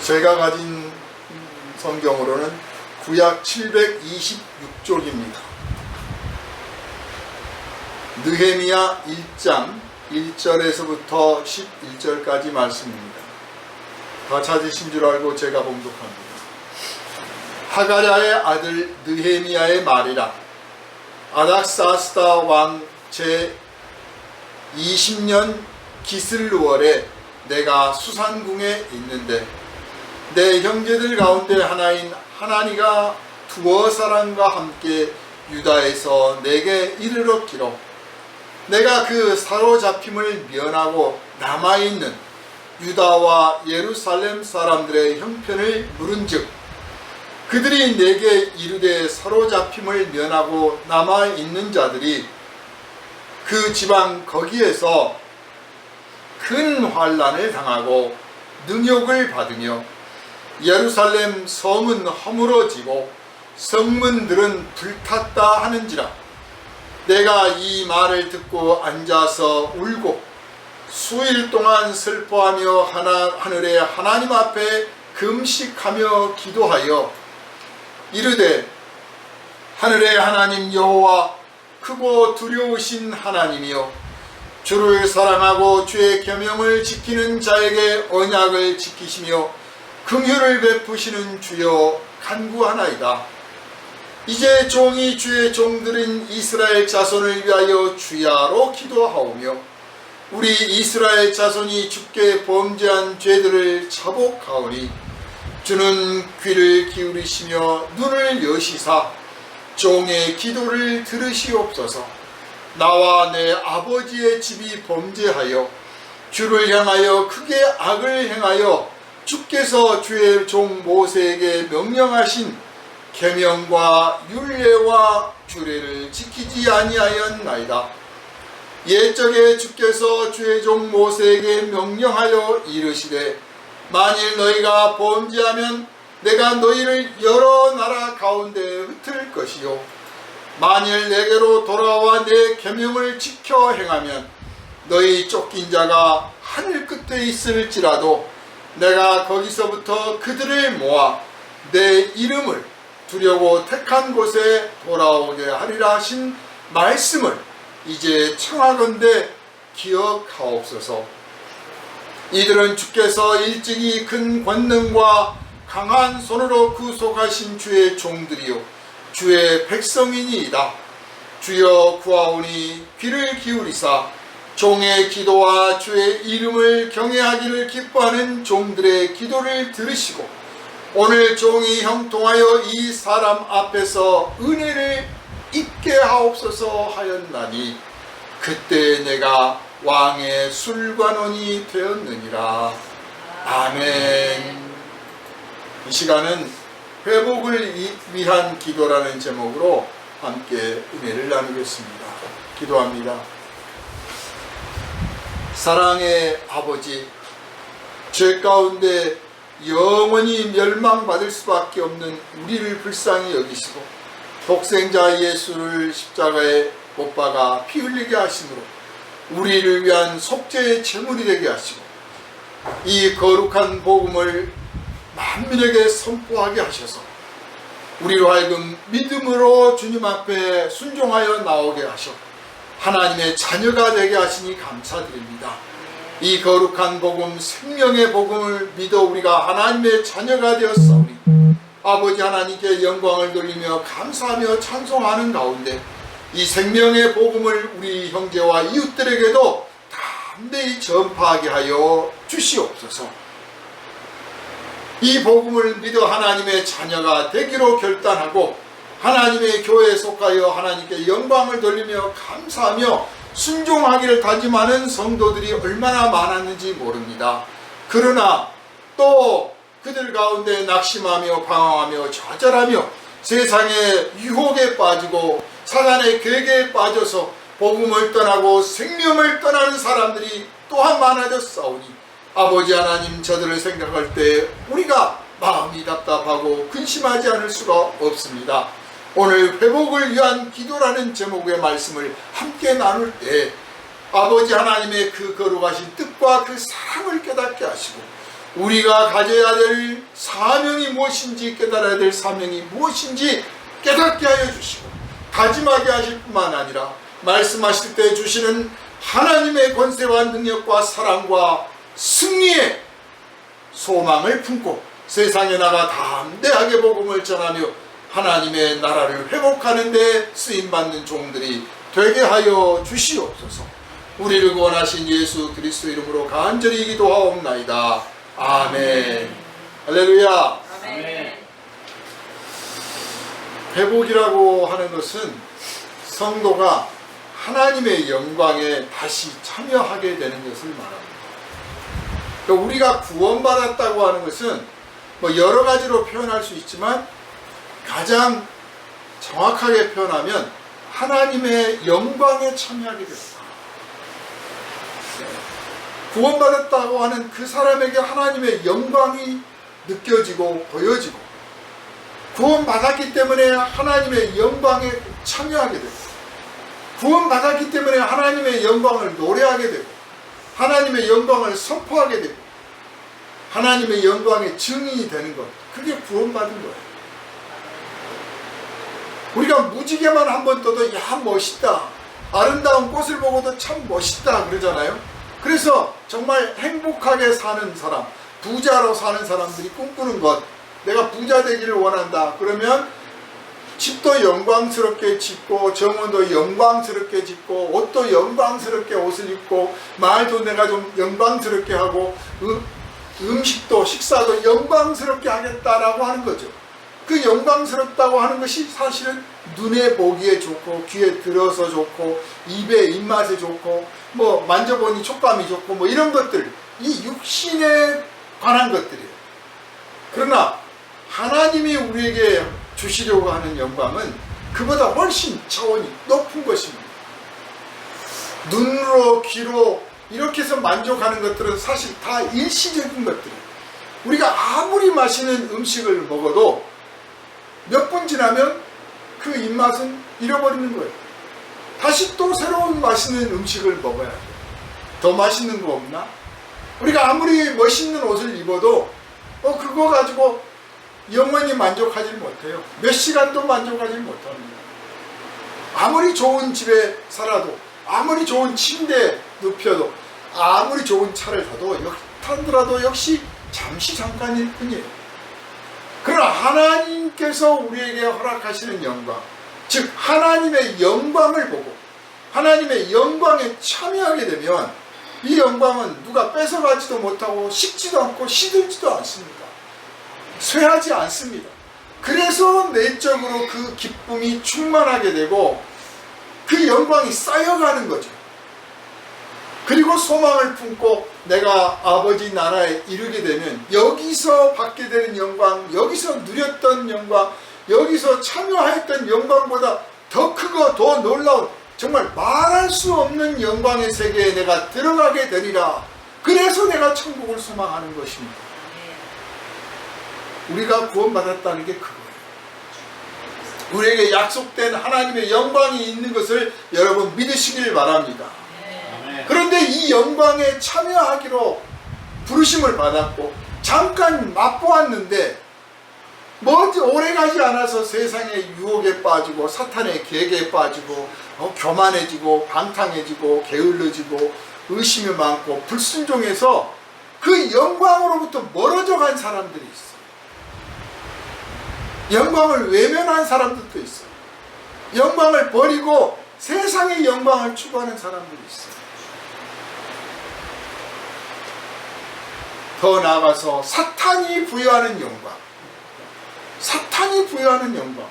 제가 가진 성경으로는 구약 726쪽입니다. 느헤미야 1장 1절에서부터 11절까지 말씀입니다. 다 찾으신 줄 알고 제가 봉독합니다. 하가랴의 아들 느헤미야의 말이라. 아닥사스다 왕 제 20년 기슬루월에 내가 수산궁에 있는데 내 형제들 가운데 하나인 하나니가 두어 사람과 함께 유다에서 내게 이르렀기로 내가 그 사로잡힘을 면하고 남아있는 유다와 예루살렘 사람들의 형편을 물은즉 그들이 내게 이르되 사로잡힘을 면하고 남아있는 자들이 그 지방 거기에서 큰 환난을 당하고 능욕을 받으며 예루살렘 성은 허물어지고 성문들은 불탔다 하는지라. 내가 이 말을 듣고 앉아서 울고 수일 동안 슬퍼하며 하늘의 하나님 앞에 금식하며 기도하여 이르되 하늘의 하나님 여호와 크고 두려우신 하나님이여 주를 사랑하고 주의 계명을 지키는 자에게 언약을 지키시며 긍휼을 베푸시는 주여 간구하나이다. 이제 종이 주의 종들인 이스라엘 자손을 위하여 주야로 기도하오며 우리 이스라엘 자손이 주께 범죄한 죄들을 자복하오니 주는 귀를 기울이시며 눈을 여시사 종의 기도를 들으시옵소서. 나와 내 아버지의 집이 범죄하여 주를 향하여 크게 악을 행하여 주께서 주의 종 모세에게 명령하신 계명과 율례와 규례를 지키지 아니하였나이다. 옛적에 주께서 주의 종 모세에게 명령하여 이르시되 만일 너희가 범죄하면 내가 너희를 여러 나라 가운데 흩을 것이요 만일 내게로 돌아와 내 계명을 지켜 행하면 너희 쫓긴 자가 하늘 끝에 있을지라도 내가 거기서부터 그들을 모아 내 이름을 두려고 택한 곳에 돌아오게 하리라 하신 말씀을 이제 청하건대 기억하옵소서. 이들은 주께서 일찍이 큰 권능과 강한 손으로 구속하신 주의 종들이요 주의 백성이니이다. 주여 구하오니 귀를 기울이사 종의 기도와 주의 이름을 경외하기를 기뻐하는 종들의 기도를 들으시고 오늘 종이 형통하여 이 사람 앞에서 은혜를 입게 하옵소서 하였나니 그때 내가 왕의 술관원이 되었느니라. 아멘. 이 시간은 회복을 위한 기도라는 제목으로 함께 은혜를 나누겠습니다. 기도합니다. 사랑의 아버지, 죄 가운데 영원히 멸망받을 수밖에 없는 우리를 불쌍히 여기시고 독생자 예수를 십자가에 못 박아 피 흘리게 하심으로 우리를 위한 속죄의 제물이 되게 하시고 이 거룩한 복음을 만민에게 선포하게 하셔서 우리로 하여금 믿음으로 주님 앞에 순종하여 나오게 하셔 하나님의 자녀가 되게 하시니 감사드립니다. 이 거룩한 복음, 생명의 복음을 믿어 우리가 하나님의 자녀가 되었사오니 아버지 하나님께 영광을 돌리며 감사하며 찬송하는 가운데 이 생명의 복음을 우리 형제와 이웃들에게도 담대히 전파하게 하여 주시옵소서. 이 복음을 믿어 하나님의 자녀가 되기로 결단하고 하나님의 교회에 속하여 하나님께 영광을 돌리며 감사하며 순종하기를 다짐하는 성도들이 얼마나 많았는지 모릅니다. 그러나 또 그들 가운데 낙심하며 방황하며 좌절하며 세상의 유혹에 빠지고 사단의 괴계에 빠져서 복음을 떠나고 생명을 떠나는 사람들이 또한 많아졌사오니 아버지 하나님, 저들을 생각할 때 우리가 마음이 답답하고 근심하지 않을 수가 없습니다. 오늘 회복을 위한 기도라는 제목의 말씀을 함께 나눌 때 아버지 하나님의 그 거룩하신 뜻과 그 사랑을 깨닫게 하시고 우리가 가져야 될 사명이 무엇인지, 깨달아야 될 사명이 무엇인지 깨닫게 하여 주시고 다짐하게 하실 뿐만 아니라 말씀하실 때 주시는 하나님의 권세와 능력과 사랑과 승리의 소망을 품고 세상에 나가 담대하게 복음을 전하며 하나님의 나라를 회복하는 데 쓰임받는 종들이 되게 하여 주시옵소서. 우리를 구원하신 예수 그리스도 이름으로 간절히 기도하옵나이다. 아멘. 할렐루야. 아멘. 회복이라고 하는 것은 성도가 하나님의 영광에 다시 참여하게 되는 것을 말합니다. 그러니까 우리가 구원받았다고 하는 것은 뭐 여러 가지로 표현할 수 있지만 가장 정확하게 표현하면 하나님의 영광에 참여하게 됩니다. 구원받았다고 하는 그 사람에게 하나님의 영광이 느껴지고 보여지고 구원받았기 때문에 하나님의 영광에 참여하게 되고 구원받았기 때문에 하나님의 영광을 노래하게 되고 하나님의 영광을 선포하게 되고 하나님의 영광의 증인이 되는 것, 그게 구원받은 거예요. 우리가 무지개만 한번 떠도 야 멋있다, 아름다운 꽃을 보고도 참 멋있다 그러잖아요. 그래서 정말 행복하게 사는 사람, 부자로 사는 사람들이 꿈꾸는 것, 내가 부자 되기를 원한다 그러면 집도 영광스럽게 짓고 정원도 영광스럽게 짓고 옷도 영광스럽게 옷을 입고 말도 내가 좀 영광스럽게 하고 음식도 식사도 영광스럽게 하겠다라고 하는 거죠. 그 영광스럽다고 하는 것이 사실은 눈에 보기에 좋고 귀에 들어서 좋고 입에 입맛에 좋고 뭐 만져보니 촉감이 좋고 뭐 이런 것들, 이 육신에 관한 것들이에요. 그러나 하나님이 우리에게 주시려고 하는 영광은 그보다 훨씬 차원이 높은 것입니다. 눈으로 귀로 이렇게 해서 만족하는 것들은 사실 다 일시적인 것들이에요. 우리가 아무리 맛있는 음식을 먹어도 몇 분 지나면 그 입맛은 잃어버리는 거예요. 다시 또 새로운 맛있는 음식을 먹어야 돼요. 더 맛있는 거 없나? 우리가 아무리 멋있는 옷을 입어도 그거 가지고 영원히 만족하지 못해요. 몇 시간도 만족하지 못합니다. 아무리 좋은 집에 살아도, 아무리 좋은 침대에 눕혀도, 아무리 좋은 차를 타도 역시 잠시 잠깐일 뿐이에요. 그러나 하나님께서 우리에게 허락하시는 영광, 즉 하나님의 영광을 보고 하나님의 영광에 참여하게 되면 이 영광은 누가 뺏어가지도 못하고 식지도 않고 시들지도 않습니다. 쇠하지 않습니다. 그래서 내적으로 그 기쁨이 충만하게 되고 그 영광이 쌓여가는 거죠. 그리고 소망을 품고 내가 아버지 나라에 이르게 되면 여기서 받게 되는 영광, 여기서 누렸던 영광, 여기서 참여했던 영광보다 더 크고 더 놀라운 정말 말할 수 없는 영광의 세계에 내가 들어가게 되리라. 그래서 내가 천국을 소망하는 것입니다. 우리가 구원받았다는 게 그거예요. 우리에게 약속된 하나님의 영광이 있는 것을 여러분 믿으시길 바랍니다. 그런데 이 영광에 참여하기로 부르심을 받았고 잠깐 맛보았는데 오래가지 않아서 세상의 유혹에 빠지고 사탄의 계계에 빠지고 교만해지고 방탕해지고 게을러지고 의심이 많고 불순종해서 그 영광으로부터 멀어져 간 사람들이 있어요. 영광을 외면한 사람들도 있어요. 영광을 버리고 세상의 영광을 추구하는 사람들이 있어요. 더 나아가서 사탄이 부여하는 영광, 사탄이 부여하는 영광,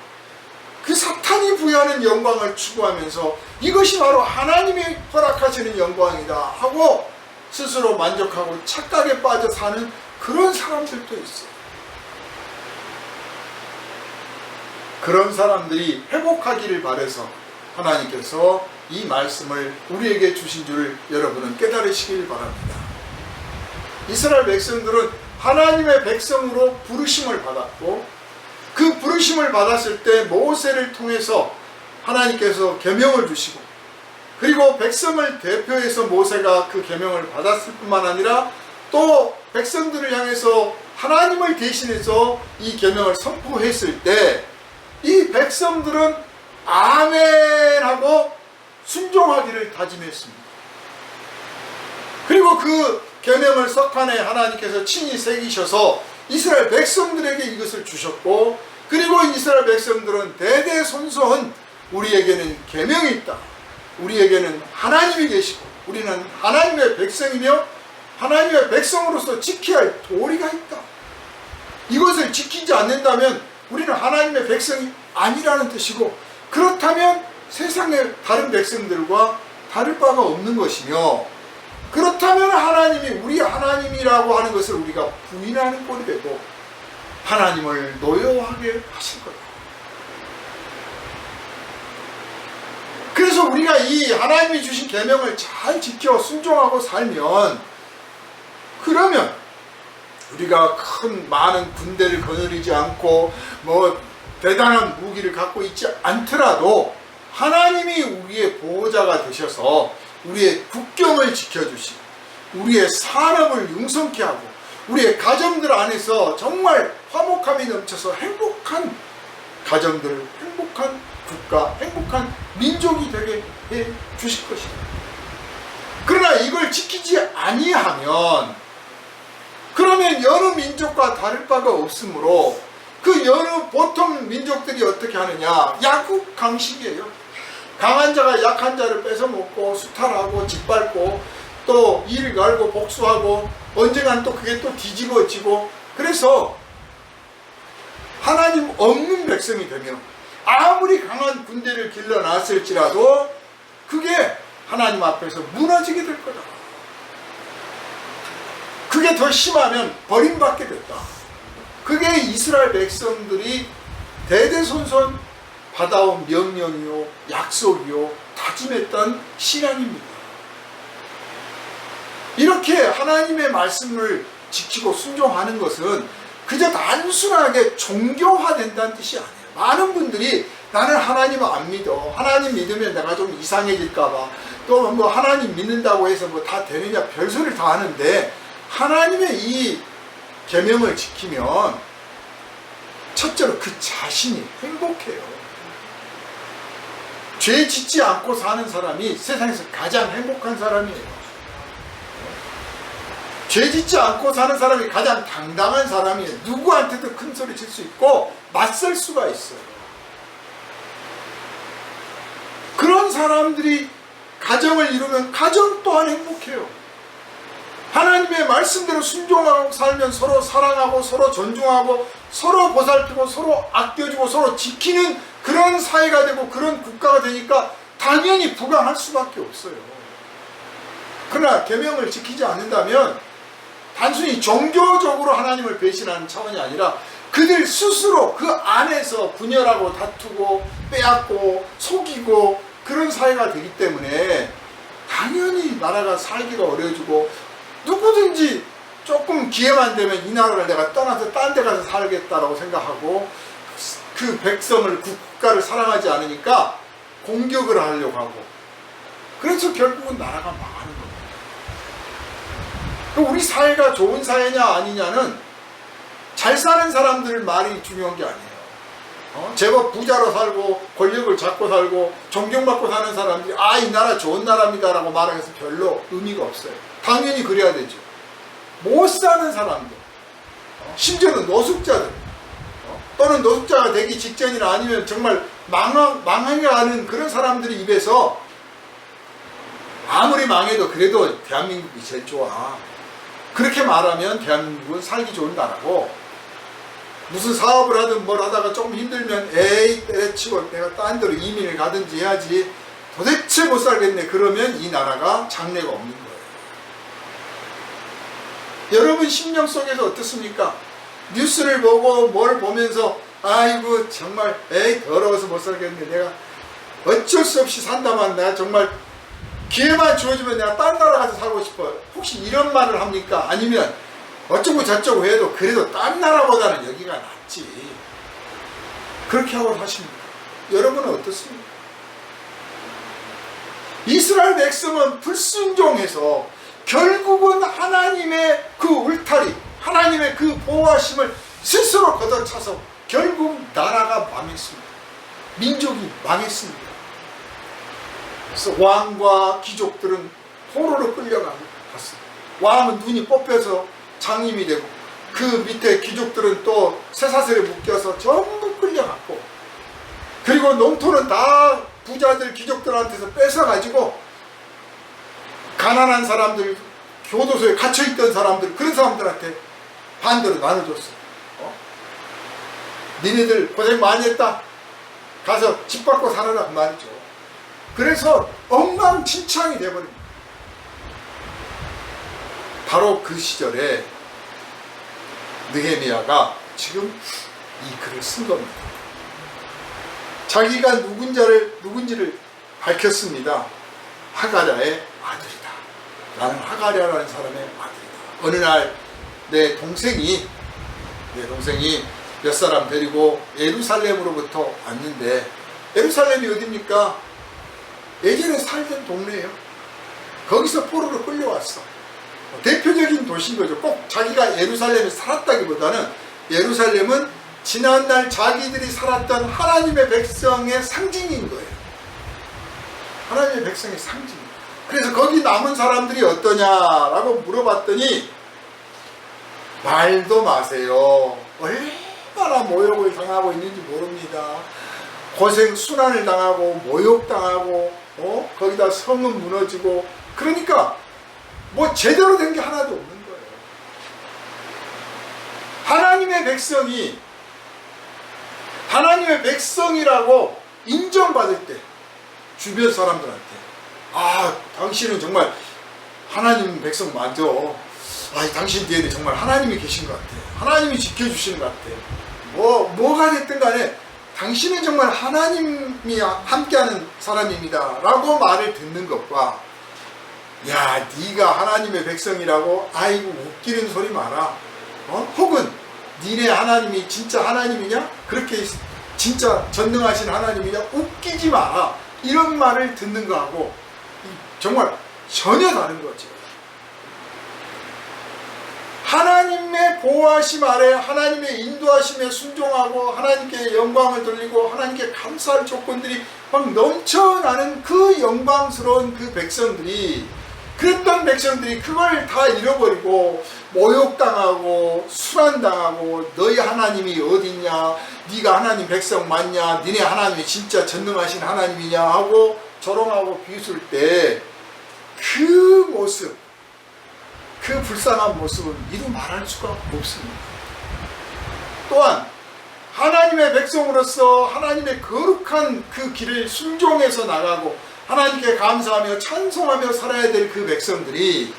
그 사탄이 부여하는 영광을 추구하면서 이것이 바로 하나님이 허락하시는 영광이다 하고 스스로 만족하고 착각에 빠져 사는 그런 사람들도 있어요. 그런 사람들이 회복하기를 바라서 하나님께서 이 말씀을 우리에게 주신 줄 여러분은 깨달으시길 바랍니다. 이스라엘 백성들은 하나님의 백성으로 부르심을 받았고 그 부르심을 받았을 때 모세를 통해서 하나님께서 계명을 주시고 그리고 백성을 대표해서 모세가 그 계명을 받았을 뿐만 아니라 또 백성들을 향해서 하나님을 대신해서 이 계명을 선포했을 때 이 백성들은 아멘 하고 순종하기를 다짐했습니다. 그리고 그 계명을 석판에 하나님께서 친히 새기셔서 이스라엘 백성들에게 이것을 주셨고, 그리고 이스라엘 백성들은 대대손손 우리에게는 계명이 있다, 우리에게는 하나님이 계시고 우리는 하나님의 백성이며 하나님의 백성으로서 지켜야 할 도리가 있다, 이것을 지키지 않는다면 우리는 하나님의 백성이 아니라는 뜻이고, 그렇다면 세상의 다른 백성들과 다를 바가 없는 것이며, 그렇다면 하나님이 우리 하나님이라고 하는 것을 우리가 부인하는 꼴이 되고 하나님을 노여워하게 하실 거다. 그래서 우리가 이 하나님이 주신 계명을 잘 지켜 순종하고 살면, 그러면 우리가 큰 많은 군대를 거느리지 않고 뭐 대단한 무기를 갖고 있지 않더라도 하나님이 우리의 보호자가 되셔서 우리의 국경을 지켜주시고 우리의 산업을 융성케 하고 우리의 가정들 안에서 정말 화목함이 넘쳐서 행복한 가정들, 행복한 국가, 행복한 민족이 되게 해 주실 것이다. 그러나 이걸 지키지 아니하면, 그러면 여러 민족과 다를 바가 없으므로 그 여러 보통 민족들이 어떻게 하느냐, 약국강식이에요. 강한 자가 약한 자를 뺏어먹고 수탈하고 짓밟고 또 이를 갈고 복수하고 언젠간 또 그게 또 뒤집어지고, 그래서 하나님 없는 백성이 되며 아무리 강한 군대를 길러놨을지라도 그게 하나님 앞에서 무너지게 될 거다. 그게 더 심하면 버림받게 됐다. 그게 이스라엘 백성들이 대대손손 받아온 명령이요 약속이요 다짐했던 신앙입니다. 이렇게 하나님의 말씀을 지키고 순종하는 것은 그저 단순하게 종교화된다는 뜻이 아니에요. 많은 분들이 나는 하나님을 안 믿어, 하나님 믿으면 내가 좀 이상해질까봐, 또 뭐 하나님 믿는다고 해서 뭐 다 되느냐 별소리를 다 하는데, 하나님의 이 계명을 지키면 첫째로 그 자신이 행복해요. 죄 짓지 않고 사는 사람이 세상에서 가장 행복한 사람이에요. 죄 짓지 않고 사는 사람이 가장 당당한 사람이에요. 누구한테도 큰 소리 칠 수 있고 맞설 수가 있어요. 그런 사람들이 가정을 이루면 가정 또한 행복해요. 하나님의 말씀대로 순종하고 살면 서로 사랑하고 서로 존중하고 서로 보살피고 서로 아껴주고 서로 지키는 그런 사회가 되고 그런 국가가 되니까 당연히 부강할 수밖에 없어요. 그러나 계명을 지키지 않는다면 단순히 종교적으로 하나님을 배신하는 차원이 아니라 그들 스스로 그 안에서 분열하고 다투고 빼앗고 속이고 그런 사회가 되기 때문에 당연히 나라가 살기가 어려워지고, 누구든지 조금 기회만 되면 이 나라를 내가 떠나서 딴 데 가서 살겠다라고 생각하고, 그 백성을 국가를 사랑하지 않으니까 공격을 하려고 하고, 그래서 결국은 나라가 망하는 겁니다. 우리 사회가 좋은 사회냐 아니냐는 잘 사는 사람들 말이 중요한 게 아니에요. 제법 부자로 살고 권력을 잡고 살고 존경받고 사는 사람들이 이 나라 좋은 나라입니다 라고 말해서 별로 의미가 없어요. 당연히 그래야 되죠. 못 사는 사람들, 심지어는 노숙자들, 또는 노숙자가 되기 직전이나 아니면 정말 망하는 그런 사람들의 입에서 아무리 망해도 그래도 대한민국이 제일 좋아, 그렇게 말하면 대한민국은 살기 좋은 나라고, 무슨 사업을 하든 뭘 하다가 조금 힘들면 에이 때려치고 내가 딴 데로 이민을 가든지 해야지 도대체 못 살겠네, 그러면 이 나라가 장래가 없는 거예요. 여러분 심령 속에서 어떻습니까? 뉴스를 보고 뭘 보면서 아이고 정말 에이 더러워서 못 살겠네, 내가 어쩔 수 없이 산다만 내가 정말 기회만 주어지면 내가 딴 나라 가서 살고 싶어, 혹시 이런 말을 합니까? 아니면 어쩌고 저쩌고 해도 그래도 딴 나라보다는 여기가 낫지, 그렇게 하고 사십니까? 여러분은 어떻습니까? 이스라엘 백성은 불순종해서 결국은 하나님의 그 울타리, 하나님의 그 보호하심을 스스로 걷어차서 결국 나라가 망했습니다. 민족이 망했습니다. 그래서 왕과 귀족들은 포로로 끌려갔습니다. 왕은 눈이 뽑혀서 장님이 되고, 그 밑에 귀족들은 또 쇠사슬에 묶여서 전부 끌려갔고, 그리고 농토는 다 부자들 귀족들한테서 뺏어가지고 가난한 사람들, 교도소에 갇혀있던 사람들, 그런 사람들한테 반대로 나눠줬어. 니네들 고생 많이 했다, 가서 집 받고 살아라 그 말이죠. 그래서 엉망진창이 돼버립니다. 바로 그 시절에 느헤미야가 지금 이 글을 쓴 겁니다. 자기가 누군지를 밝혔습니다. 하가랴의 아들이다. 나는 하가랴라는 사람의 아들이다. 어느 날 내 동생이 몇 사람 데리고 예루살렘으로부터 왔는데, 예루살렘이 어딥니까? 예전에 살던 동네예요. 거기서 포로로 끌려왔어. 대표적인 도시인 거죠. 꼭 자기가 예루살렘에 살았다기보다는 예루살렘은 지난날 자기들이 살았던 하나님의 백성의 상징인 거예요. 하나님의 백성의 상징. 그래서 거기 남은 사람들이 어떠냐라고 물어봤더니 말도 마세요. 얼마나 모욕을 당하고 있는지 모릅니다. 고생 순환을 당하고 모욕당하고 거기다 성은 무너지고, 그러니까 뭐 제대로 된 게 하나도 없는 거예요. 하나님의 백성이라고 인정받을 때 주변 사람들한테, 아, 당신은 정말 하나님 백성 맞아. 아, 당신 뒤에는 정말 하나님이 계신 것 같아. 하나님이 지켜주시는 것 같아. 뭐가 됐든 간에 당신은 정말 하나님이 함께하는 사람입니다 라고 말을 듣는 것과, 야, 네가 하나님의 백성이라고, 아이고 웃기는 소리 마라, 혹은 니네 하나님이 진짜 하나님이냐, 그렇게 진짜 전능하신 하나님이냐, 웃기지 마라, 이런 말을 듣는 거하고 정말 전혀 다른 거죠. 하나님의 보호하심 아래 하나님의 인도하심에 순종하고 하나님께 영광을 돌리고 하나님께 감사할 조건들이 막 넘쳐나는 그 영광스러운 그 백성들이, 그랬던 백성들이 그걸 다 잃어버리고 모욕당하고 순환당하고, 너희 하나님이 어딨냐, 네가 하나님 백성 맞냐, 니네 하나님이 진짜 전능하신 하나님이냐 하고 조롱하고 비웃을 때 그 모습, 그 불쌍한 모습은 이루 말할 수가 없습니다. 또한 하나님의 백성으로서 하나님의 거룩한 그 길을 순종해서 나가고 하나님께 감사하며 찬송하며 살아야 될 그 백성들이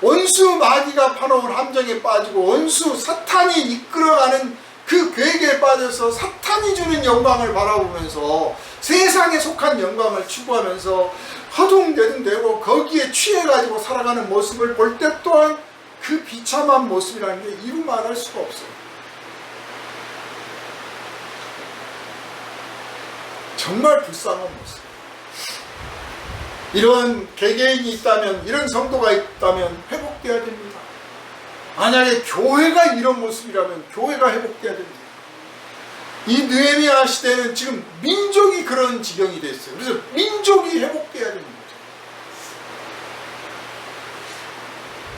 원수 마귀가 파놓은 함정에 빠지고 원수 사탄이 이끌어가는 그 괴계에 빠져서 사탄이 주는 영광을 바라보면서 세상에 속한 영광을 추구하면서 허둥대둥대고 거기에 취해가지고 살아가는 모습을 볼 때 또한 그 비참한 모습이라는 게 이루 말할 수가 없어요. 정말 불쌍한 모습. 이런 개개인이 있다면, 이런 성도가 있다면 회복되어야 됩니다. 만약에 교회가 이런 모습이라면 교회가 회복되어야 됩니다. 이 느헤미야 시대는 지금 민족이 그런 지경이 됐어요. 그래서 민족이 회복되어야 되는 거죠.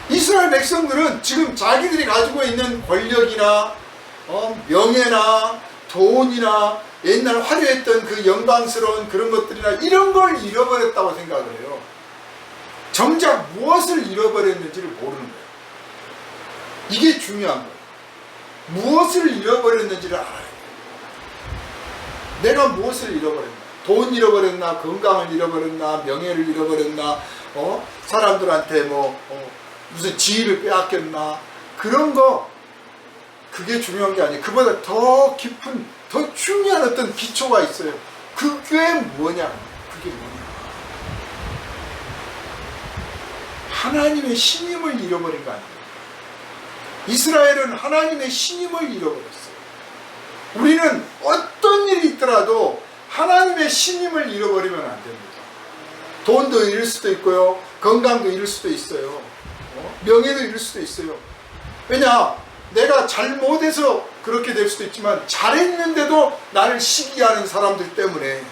이스라엘 백성들은 지금 자기들이 가지고 있는 권력이나 명예나 돈이나 옛날 화려했던 그 영광스러운 그런 것들이나 이런 걸 잃어버렸다고 생각을 해요. 정작 무엇을 잃어버렸는지를 모르는 거예요. 이게 중요한 거예요. 무엇을 잃어버렸는지를 알아야 돼요. 내가 무엇을 잃어버렸나? 돈 잃어버렸나? 건강을 잃어버렸나? 명예를 잃어버렸나? 사람들한테 무슨 지위를 빼앗겼나? 그런 거, 그게 중요한 게 아니에요. 그보다 더 깊은, 더 중요한 어떤 기초가 있어요. 그게 뭐냐? 그게 뭐냐? 하나님의 신임을 잃어버린 거 아니에요. 이스라엘은 하나님의 신임을 잃어버렸어요. 우리는 어떤 일이 있더라도 하나님의 신임을 잃어버리면 안 됩니다. 돈도 잃을 수도 있고요, 건강도 잃을 수도 있어요. 명예도 잃을 수도 있어요. 왜냐? 내가 잘못해서 그렇게 될 수도 있지만 잘했는데도 나를 시기하는 사람들 때문에,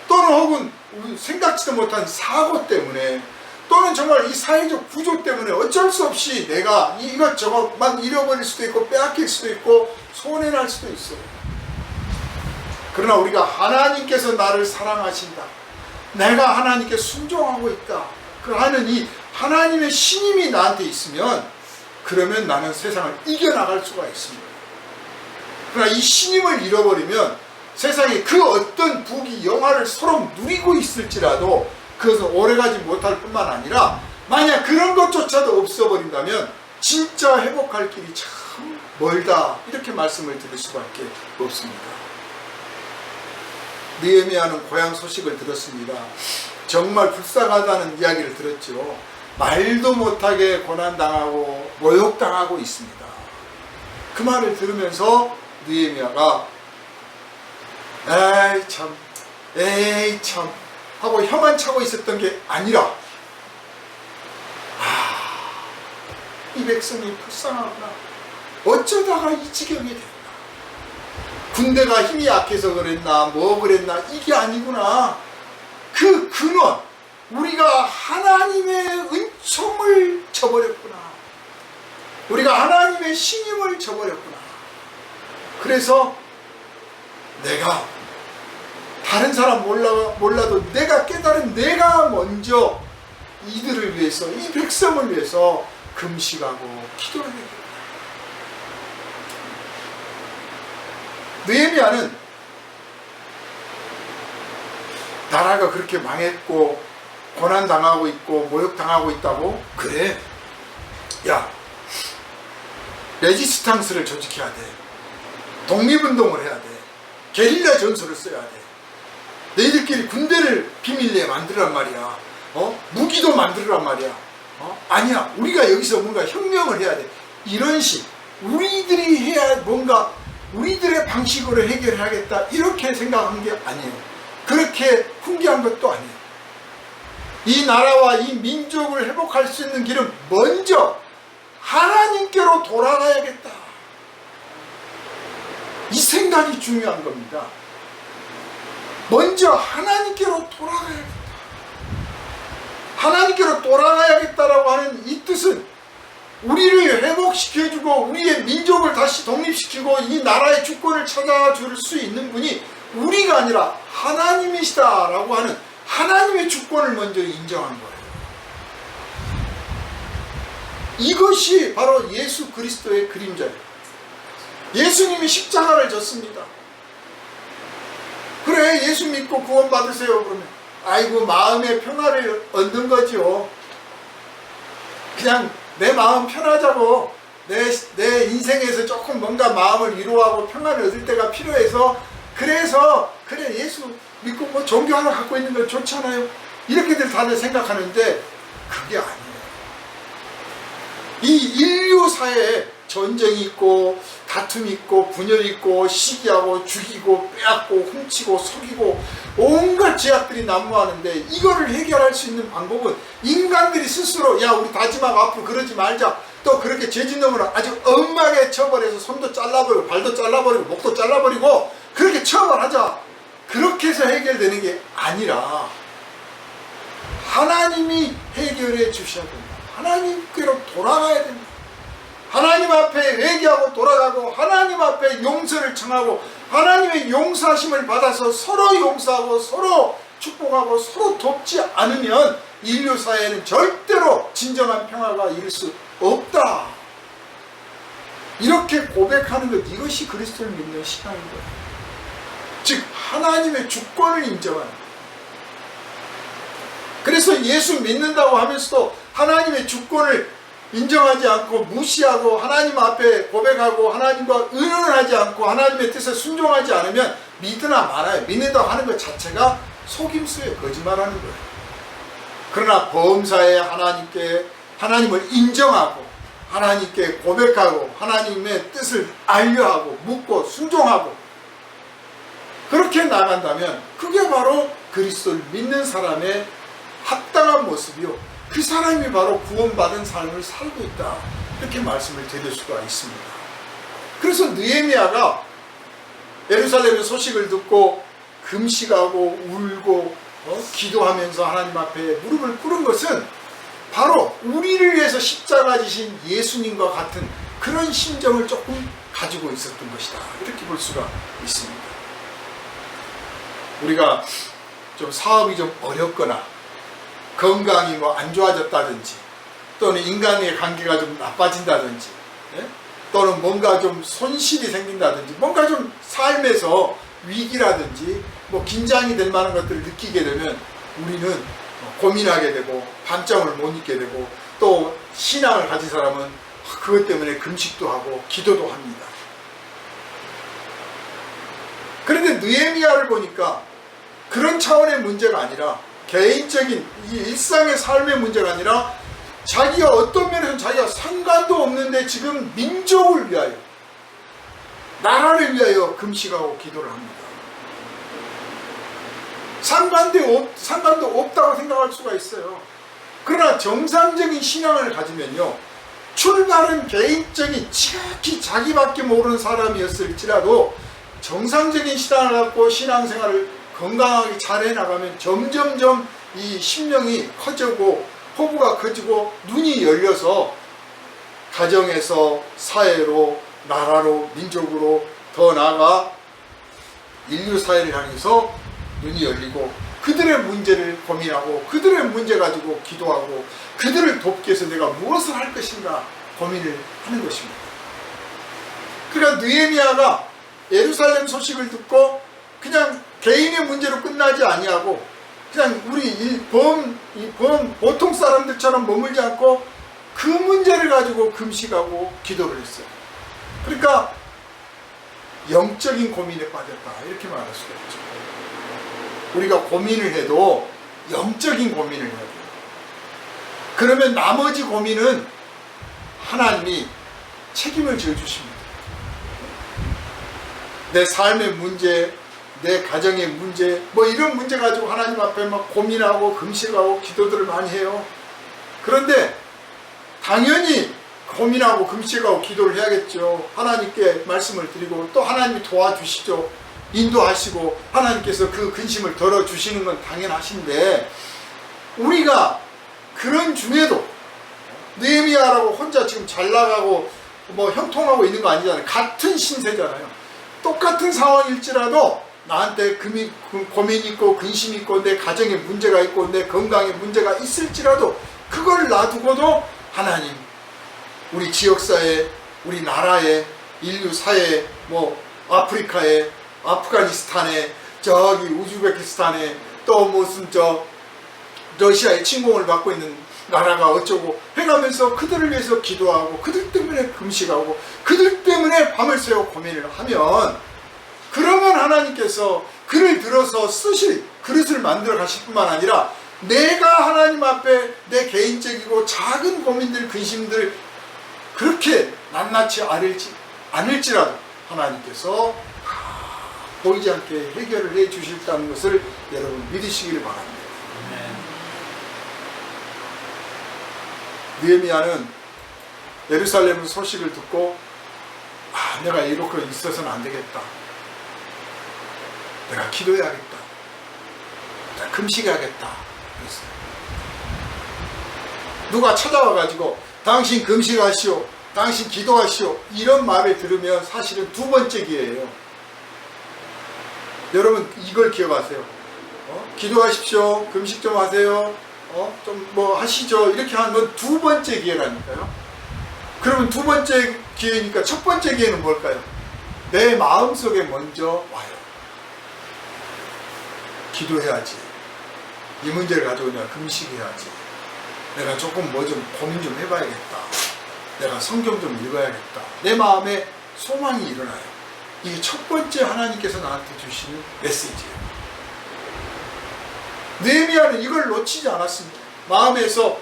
또는 혹은 생각지도 못한 사고 때문에, 또는 정말 이 사회적 구조 때문에 어쩔 수 없이 내가 이것저것만 잃어버릴 수도 있고 빼앗길 수도 있고 손해날 수도 있어요. 그러나 우리가 하나님께서 나를 사랑하신다, 내가 하나님께 순종하고 있다 그 하는 이 하나님의 신임이 나한테 있으면, 그러면 나는 세상을 이겨나갈 수가 있습니다. 그러나 이 신임을 잃어버리면 세상에 그 어떤 부귀 영화를 서로 누리고 있을지라도 그것은 오래가지 못할 뿐만 아니라, 만약 그런 것조차도 없어버린다면 진짜 회복할 길이 참 멀다, 이렇게 말씀을 드릴 수밖에 없습니다. 느헤미야는 고향 소식을 들었습니다. 정말 불쌍하다는 이야기를 들었죠. 말도 못하게 고난당하고 모욕당하고 있습니다. 그 말을 들으면서 느헤미야가 에이 참 하고 혀만 차고 있었던 게 아니라, 이 백성이 불쌍하구나, 어쩌다가 이 지경이 됐나, 군대가 힘이 약해서 그랬나 뭐 그랬나, 이게 아니구나, 그 근원, 우리가 하나님의 은총을 저버렸구나, 우리가 하나님의 신임을 저버렸구나. 그래서 내가 다른 사람 몰라도 내가 깨달은, 내가 먼저 이들을 위해서, 이 백성을 위해서 금식하고 기도를 해야 된다. 느헤미야는 나라가 그렇게 망했고 고난당하고 있고 모욕당하고 있다고? 그래, 야, 레지스탕스를 조직해야 돼, 독립운동을 해야 돼, 게릴라 전술을 써야 돼, 너희들끼리 군대를 비밀리에 만들란 말이야, 무기도 만들란 말이야, 아니야, 우리가 여기서 뭔가 혁명을 해야 돼, 이런 식, 우리들이 해야 뭔가 우리들의 방식으로 해결해야겠다, 이렇게 생각한 게 아니에요. 그렇게 훈계한 것도 아니에요. 이 나라와 이 민족을 회복할 수 있는 길은 먼저 하나님께로 돌아가야겠다, 이 생각이 중요한 겁니다. 먼저 하나님께로 돌아가야겠다, 하나님께로 돌아가야겠다라고 하는 이 뜻은 우리를 회복시켜주고 우리의 민족을 다시 독립시키고 이 나라의 주권을 찾아줄 수 있는 분이 우리가 아니라 하나님이시다라고 하는 하나님의 주권을 먼저 인정한 거예요. 이것이 바로 예수 그리스도의 그림자예요. 예수님이 십자가를 졌습니다. 그래, 예수 믿고 구원 받으세요. 그러면 아이고, 마음의 평화를 얻는 거죠. 그냥 내 마음 편하자고, 내 인생에서 조금 뭔가 마음을 위로하고 평화를 얻을 때가 필요해서, 그래서 그래, 예수 믿고 뭐 종교 하나 갖고 있는 거 좋잖아요, 이렇게들 다들 생각하는데 그게 아니에요. 이 인류 사회에 전쟁이 있고 다툼이 있고 분열이 있고 시기하고 죽이고 빼앗고 훔치고 속이고 온갖 죄악들이 난무하는데, 이거를 해결할 수 있는 방법은 인간들이 스스로, 야, 우리 다짐하고 앞으로 그러지 말자, 또 그렇게 죄짓는 놈을 아주 엄하게 처벌해서 손도 잘라버리고 발도 잘라버리고 목도 잘라버리고 그렇게 처벌하자, 그렇게 해서 해결되는 게 아니라 하나님이 해결해 주셔야 됩니다. 하나님께로 돌아가야 됩니다. 하나님 앞에 회개하고 돌아가고 하나님 앞에 용서를 청하고 하나님의 용서하심을 받아서 서로 용서하고 서로 축복하고 서로 돕지 않으면 인류 사회에는 절대로 진정한 평화가 이룰 수 없다. 이렇게 고백하는 것, 이것이 그리스도를 믿는 신앙인 거예요. 즉 하나님의 주권을 인정하는 거예요. 그래서 예수 믿는다고 하면서도 하나님의 주권을 인정하지 않고 무시하고 하나님 앞에 고백하고 하나님과 의논하지 않고 하나님의 뜻에 순종하지 않으면 믿으나 말아요. 믿는다고 하는 것 자체가 속임수예요. 거짓말하는 거예요. 그러나 범사에 하나님을 인정하고 하나님께 고백하고 하나님의 뜻을 알려하고 묻고 순종하고 그렇게 나간다면 그게 바로 그리스도를 믿는 사람의 합당한 모습이요, 그 사람이 바로 구원받은 삶을 살고 있다. 이렇게 말씀을 드릴 수가 있습니다. 그래서 느헤미야가 예루살렘의 소식을 듣고 금식하고 울고 기도하면서 하나님 앞에 무릎을 꿇은 것은 바로 우리를 위해서 십자가 지신 예수님과 같은 그런 심정을 조금 가지고 있었던 것이다. 이렇게 볼 수가 있습니다. 우리가 좀 사업이 좀 어렵거나 건강이 뭐 안 좋아졌다든지 또는 인간의 관계가 좀 나빠진다든지 또는 뭔가 좀 손실이 생긴다든지 뭔가 좀 삶에서 위기라든지 뭐 긴장이 될 만한 것들을 느끼게 되면 우리는 고민하게 되고 밤잠을 못 잊게 되고 또 신앙을 가진 사람은 그것 때문에 금식도 하고 기도도 합니다. 그런데 느헤미야를 보니까 그런 차원의 문제가 아니라 개인적인 이 일상의 삶의 문제가 아니라 자기가 어떤 면에서는 자기가 상관도 없는데 지금 민족을 위하여 나라를 위하여 금식하고 기도를 합니다. 상관도 없다고 생각할 수가 있어요. 그러나 정상적인 신앙을 가지면요, 출발은 개인적인 지극히 자기밖에 모르는 사람이었을지라도 정상적인 신앙을 갖고 신앙생활을 건강하게 잘 해나가면 점점점 이 심령이 커지고 포부가 커지고 눈이 열려서 가정에서 사회로 나라로 민족으로 더 나아가 인류 사회를 향해서 눈이 열리고 그들의 문제를 고민하고 그들의 문제 가지고 기도하고 그들을 돕기 위해서 내가 무엇을 할 것인가 고민을 하는 것입니다. 그러니까 느헤미야가 예루살렘 소식을 듣고 그냥 개인의 문제로 끝나지 아니하고 그냥 우리 보통 사람들처럼 머물지 않고 그 문제를 가지고 금식하고 기도를 했어요. 그러니까 영적인 고민에 빠졌다 이렇게 말할 수가 있죠. 우리가 고민을 해도 영적인 고민을 해야 돼요. 그러면 나머지 고민은 하나님이 책임을 져주십니다. 내 삶의 문제, 내 가정의 문제, 뭐 이런 문제 가지고 하나님 앞에 막 고민하고 금식하고 기도들을 많이 해요. 그런데 당연히 고민하고 금식하고 기도를 해야겠죠. 하나님께 말씀을 드리고 또 하나님이 도와주시죠. 인도하시고 하나님께서 그 근심을 덜어주시는 건 당연하신데 우리가 그런 중에도 느헤미야라고 혼자 지금 잘 나가고 뭐 형통하고 있는 거 아니잖아요. 같은 신세잖아요. 똑같은 상황일지라도 나한테 고민 있고 근심 있고 내 가정에 문제가 있고 내 건강에 문제가 있을지라도 그걸 놔두고도 하나님 우리 지역사회 우리 나라에 인류 사회에 뭐 아프리카에 아프가니스탄에 저기 우즈베키스탄에 또 무슨 러시아의 침공을 받고 있는 나라가 어쩌고 해가면서 그들을 위해서 기도하고 그들 때문에 금식하고 그들 때문에 밤을 새워 고민을 하면 그러면 하나님께서 그를 들어서 쓰실 그릇을 만들어 가실 뿐만 아니라 내가 하나님 앞에 내 개인적이고 작은 고민들 근심들 그렇게 낱낱이 않을지라도 하나님께서 보이지 않게 해결을 해 주실다는 것을 여러분 믿으시기를 바랍니다. 느헤미야는 예루살렘 소식을 듣고 내가 이렇게 있어서는 안 되겠다. 내가 기도해야겠다. 내가 금식해야겠다. 그랬어요. 누가 찾아와가지고 당신 금식하시오. 당신 기도하시오. 이런 말을 들으면 사실은 두 번째 기회예요. 여러분 이걸 기억하세요. 기도하십시오. 금식 좀 하세요. 좀 뭐 하시죠. 이렇게 하면 두 번째 기회라니까요. 그러면 두 번째 기회니까 첫 번째 기회는 뭘까요? 내 마음속에 먼저 와요. 기도해야지. 이 문제를 가지고 내가 금식해야지. 내가 조금 뭐 좀 고민 좀 해봐야겠다. 내가 성경 좀 읽어야겠다. 내 마음에 소망이 일어나요. 이게 첫 번째 하나님께서 나한테 주시는 메시지예요. 느헤미야는 이걸 놓치지 않았습니다. 마음에서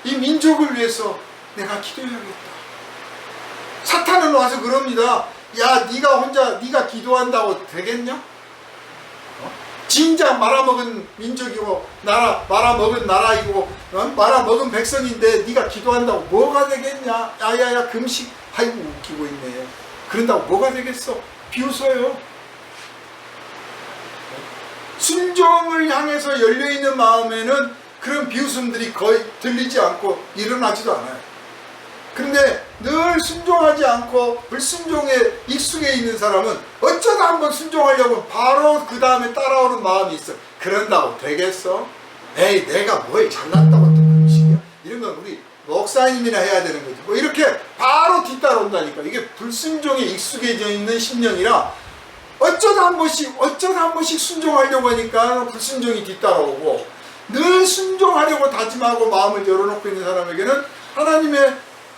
이 민족을 위해서 내가 기도해야겠다. 사탄은 와서 그럽니다. 야, 네가 혼자 네가 기도한다고 되겠냐? 진작 말아먹은 민족이고 말아먹은 나라이고 말아먹은 백성인데 네가 기도한다고 뭐가 되겠냐. 야야야 금식. 아이고 웃기고 있네. 그런다고 뭐가 되겠어. 비웃어요. 순종을 향해서 열려있는 마음에는 그런 비웃음들이 거의 들리지 않고 일어나지도 않아요. 그런데 늘 순종하지 않고 불순종에 익숙해 있는 사람은 어쩌다 한번 순종하려고 바로 그 다음에 따라오는 마음이 있어. 그런다고 되겠어? 에이 내가 뭘 잘났다고 또 금식이야. 이런 건 우리 목사님이나 해야 되는 거지. 뭐 이렇게 바로 뒤따라온다니까. 이게 불순종에 익숙해져 있는 심령이라 어쩌다 한 번씩 순종하려고 하니까 불순종이 뒤따라오고, 늘 순종하려고 다짐하고 마음을 열어놓고 있는 사람에게는 하나님의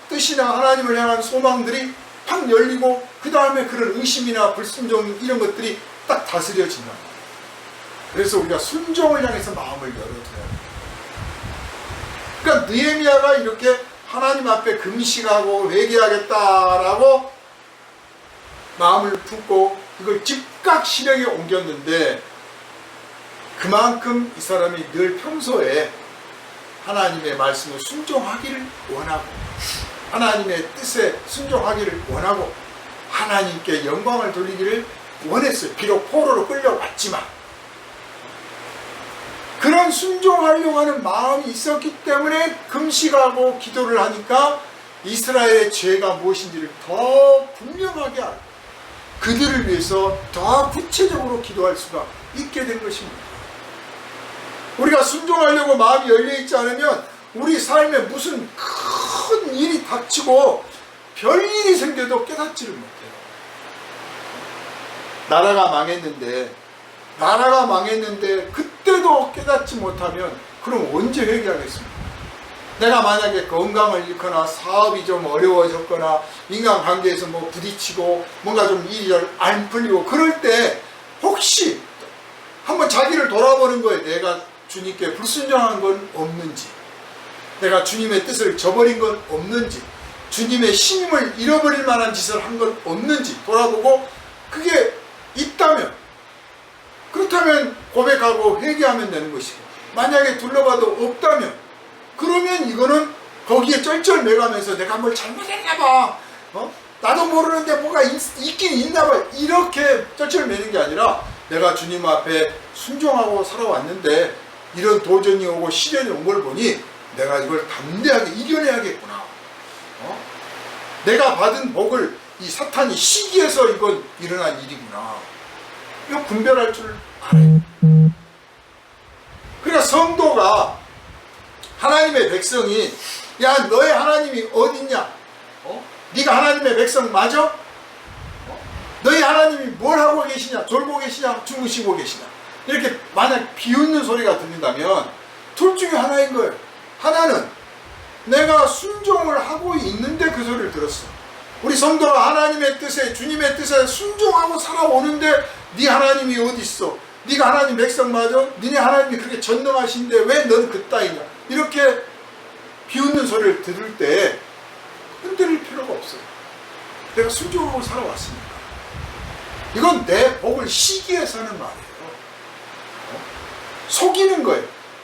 뜻이나 하나님을 향한 소망들이 팍 열리고 그 다음에 그런 의심이나 불순종 이런 것들이 딱 다스려진단 말이에요. 그래서 우리가 순종을 향해서 마음을 열어둬야 돼요. 그러니까 느헤미야가 이렇게 하나님 앞에 금식하고 회개하겠다라고 마음을 품고 이걸 즉각 실행에 옮겼는데, 그만큼 이 사람이 늘 평소에 하나님의 말씀을 순종하기를 원하고 하나님의 뜻에 순종하기를 원하고 하나님께 영광을 돌리기를 원했어요. 비록 포로로 끌려왔지만 그런 순종하려고 하는 마음이 있었기 때문에 금식하고 기도를 하니까 이스라엘의 죄가 무엇인지를 더 분명하게 알고 그들을 위해서 더 구체적으로 기도할 수가 있게 된 것입니다. 우리가 순종하려고 마음이 열려있지 않으면 우리 삶에 무슨 큰 일이 닥치고 별일이 생겨도 깨닫지를 못해요. 나라가 망했는데 그때도 깨닫지 못하면 그럼 언제 회개하겠습니까? 내가 만약에 건강을 잃거나 사업이 좀 어려워졌거나 인간관계에서 뭐 부딪히고 뭔가 좀 일이 잘 안 풀리고 그럴 때 혹시 한번 자기를 돌아보는 거예요. 내가 주님께 불순종한 건 없는지, 내가 주님의 뜻을 저버린 건 없는지, 주님의 신임을 잃어버릴 만한 짓을 한 건 없는지 돌아보고, 그게 있다면 그렇다면 고백하고 회개하면 되는 것이고, 만약에 둘러봐도 없다면 그러면 이거는 거기에 쩔쩔매가면서 내가 뭘 잘못했나 봐, 나도 모르는데 뭐가 있긴 있나 봐, 이렇게 쩔쩔매는 게 아니라 내가 주님 앞에 순종하고 살아왔는데 이런 도전이 오고 시련이 온 걸 보니 내가 이걸 담대하게 이겨내야겠구나. 내가 받은 복을 이 사탄이 시기해서 이건 일어난 일이구나. 이거 분별할 줄 알아요. 그러니까 성도가, 하나님의 백성이, 야 너의 하나님이 어딨냐? 네가 하나님의 백성 맞아? 너희 하나님이 뭘 하고 계시냐? 졸고 계시냐? 주무시고 계시냐? 이렇게 만약 비웃는 소리가 들린다면 둘 중에 하나인 거예요. 하나는 내가 순종을 하고 있는데 그 소리를 들었어. 우리 성도가 하나님의 뜻에, 주님의 뜻에 순종하고 살아오는데 네 하나님이 어디 있어? 네가 하나님 백성 맞아? 니네 하나님이 그렇게 전능하신데 왜 넌 그따위냐? 이렇게 비웃는 소리를 들을 때 흔들릴 필요가 없어요. 내가 순종하고 살아왔으니까. 이건 내 복을 시기해서 하는 말이에요. 속이는 거예요.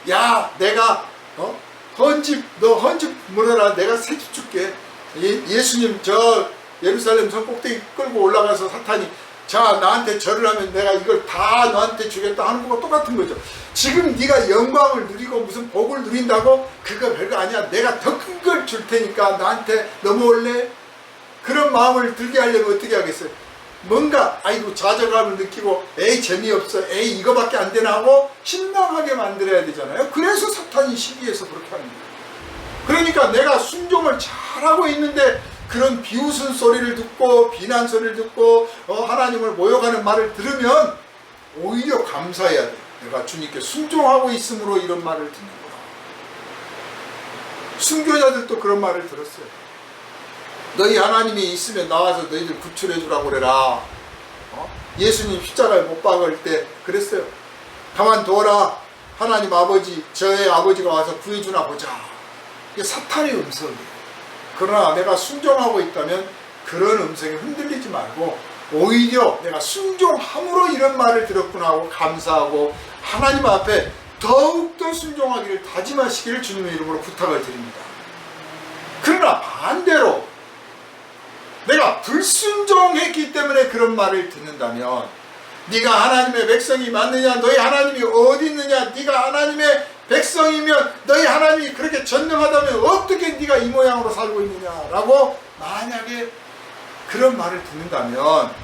야 내가 너 헌집 물어라. 내가 새 집 줄게. 예수님 저 예루살렘 성 꼭대기 끌고 올라가서 사탄이 자 나한테 절을 하면 내가 이걸 다 너한테 주겠다 하는 거가 똑같은 거죠. 지금 네가 영광을 누리고 무슨 복을 누린다고? 그거 별거 아니야. 내가 더 큰 걸 줄 테니까 나한테 넘어올래? 그런 마음을 들게 하려면 어떻게 하겠어요? 뭔가 아이고 좌절감을 느끼고 에이 재미없어, 에이 이거밖에 안 되나 하고 실망하게 만들어야 되잖아요. 그래서 사탄이 시기해서 그렇게 하는 거예요. 그러니까 내가 순종을 잘하고 있는데 그런 비웃은 소리를 듣고 비난 소리를 듣고 하나님을 모욕하는 말을 들으면 오히려 감사해야 돼. 내가 주님께 순종하고 있으므로 이런 말을 듣는구나. 순교자들도 그런 말을 들었어요. 너희 하나님이 있으면 나와서 너희들 구출해 주라고 그래라. 예수님 십자가에 못 박을 때 그랬어요. 가만 둬라. 하나님 아버지, 저의 아버지가 와서 구해주나 보자. 이게 사탄의 음성이에요. 그러나 내가 순종하고 있다면 그런 음성에 흔들리지 말고 오히려 내가 순종함으로 이런 말을 들었구나 하고 감사하고 하나님 앞에 더욱더 순종하기를 다짐하시기를 주님의 이름으로 부탁을 드립니다. 그러나 반대로 내가 불순종했기 때문에 그런 말을 듣는다면, 네가 하나님의 백성이 맞느냐, 너희 하나님이 어디 있느냐, 네가 하나님의 백성이면 너희 하나님이 그렇게 전능하다면 어떻게 네가 이 모양으로 살고 있느냐라고 만약에 그런 말을 듣는다면,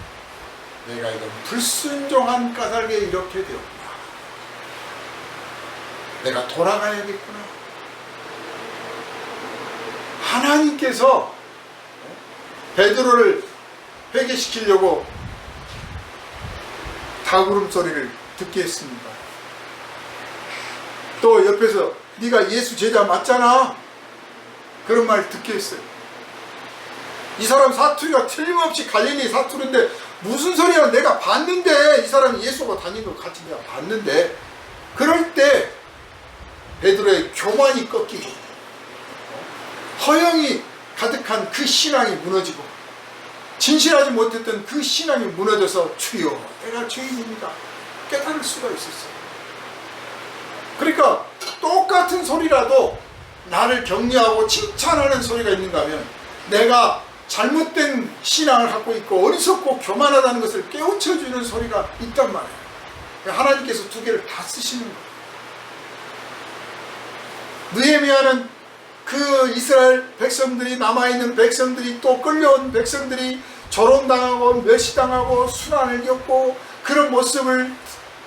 내가 이건 불순종한 까닭에 이렇게 되었구나, 내가 돌아가야겠구나. 하나님께서 베드로를 회개시키려고 닭울음 소리를 듣게 했습니다. 또 옆에서 네가 예수 제자 맞잖아, 그런 말 듣게 했어요. 이 사람 사투리가 틀림없이 갈릴리 사투리인데 무슨 소리야, 내가 봤는데, 이 사람이 예수가 다닌 것 같이 내가 봤는데. 그럴 때 베드로의 교만이 꺾이고 허영이 가득한 그 신앙이 무너지고 진실하지 못했던 그 신앙이 무너져서 주여 내가 죄인입니다 깨달을 수가 있었어요. 그러니까 똑같은 소리라도 나를 격려하고 칭찬하는 소리가 있는가 하면, 내가 잘못된 신앙을 갖고 있고 어리석고 교만하다는 것을 깨우쳐주는 소리가 있단 말이에요. 하나님께서 두 개를 다 쓰시는 거예요. 느헤미야는 그 이스라엘 백성들이, 남아있는 백성들이, 또 끌려온 백성들이 조롱당하고 멸시당하고 수난을 겪고 그런 모습을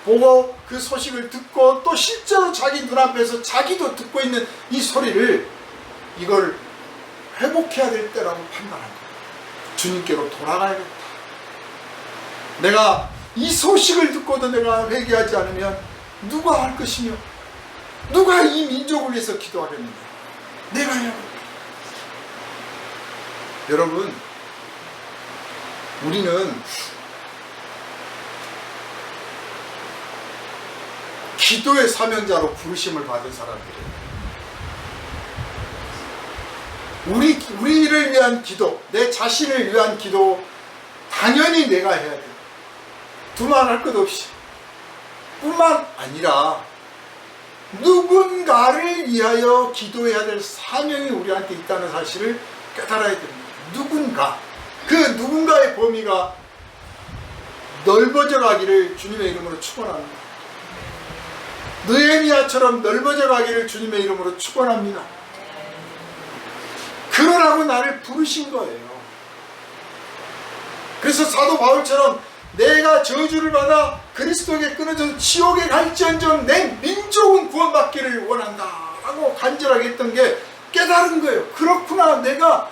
보고 그 소식을 듣고 또 실제로 자기 눈앞에서 자기도 듣고 있는 이 소리를, 이걸 회복해야 될 때라고 판단합니다. 주님께로 돌아가야겠다. 내가 이 소식을 듣고도 내가 회개하지 않으면 누가 할 것이며 누가 이 민족을 위해서 기도하겠느냐. 내가 해야 합니다. 여러분, 우리는 기도의 사명자로 부르심을 받은 사람들이에요. 우리를 위한 기도, 내 자신을 위한 기도 당연히 내가 해야 돼요. 두말할 것 없이. 뿐만 아니라 누군가를 위하여 기도해야 될 사명이 우리한테 있다는 사실을 깨달아야 됩니다. 누군가. 그 누군가의 범위가 넓어져 가기를 주님의 이름으로 축원합니다. 느헤미야처럼 넓어져 가기를 주님의 이름으로 축원합니다. 그러라고 나를 부르신 거예요. 그래서 사도 바울처럼 내가 저주를 받아 그리스도에게 끊어져서 지옥에 갈지언정 내 민족은 구원받기를 원한다 라고 간절하게 했던 게 깨달은 거예요. 그렇구나, 내가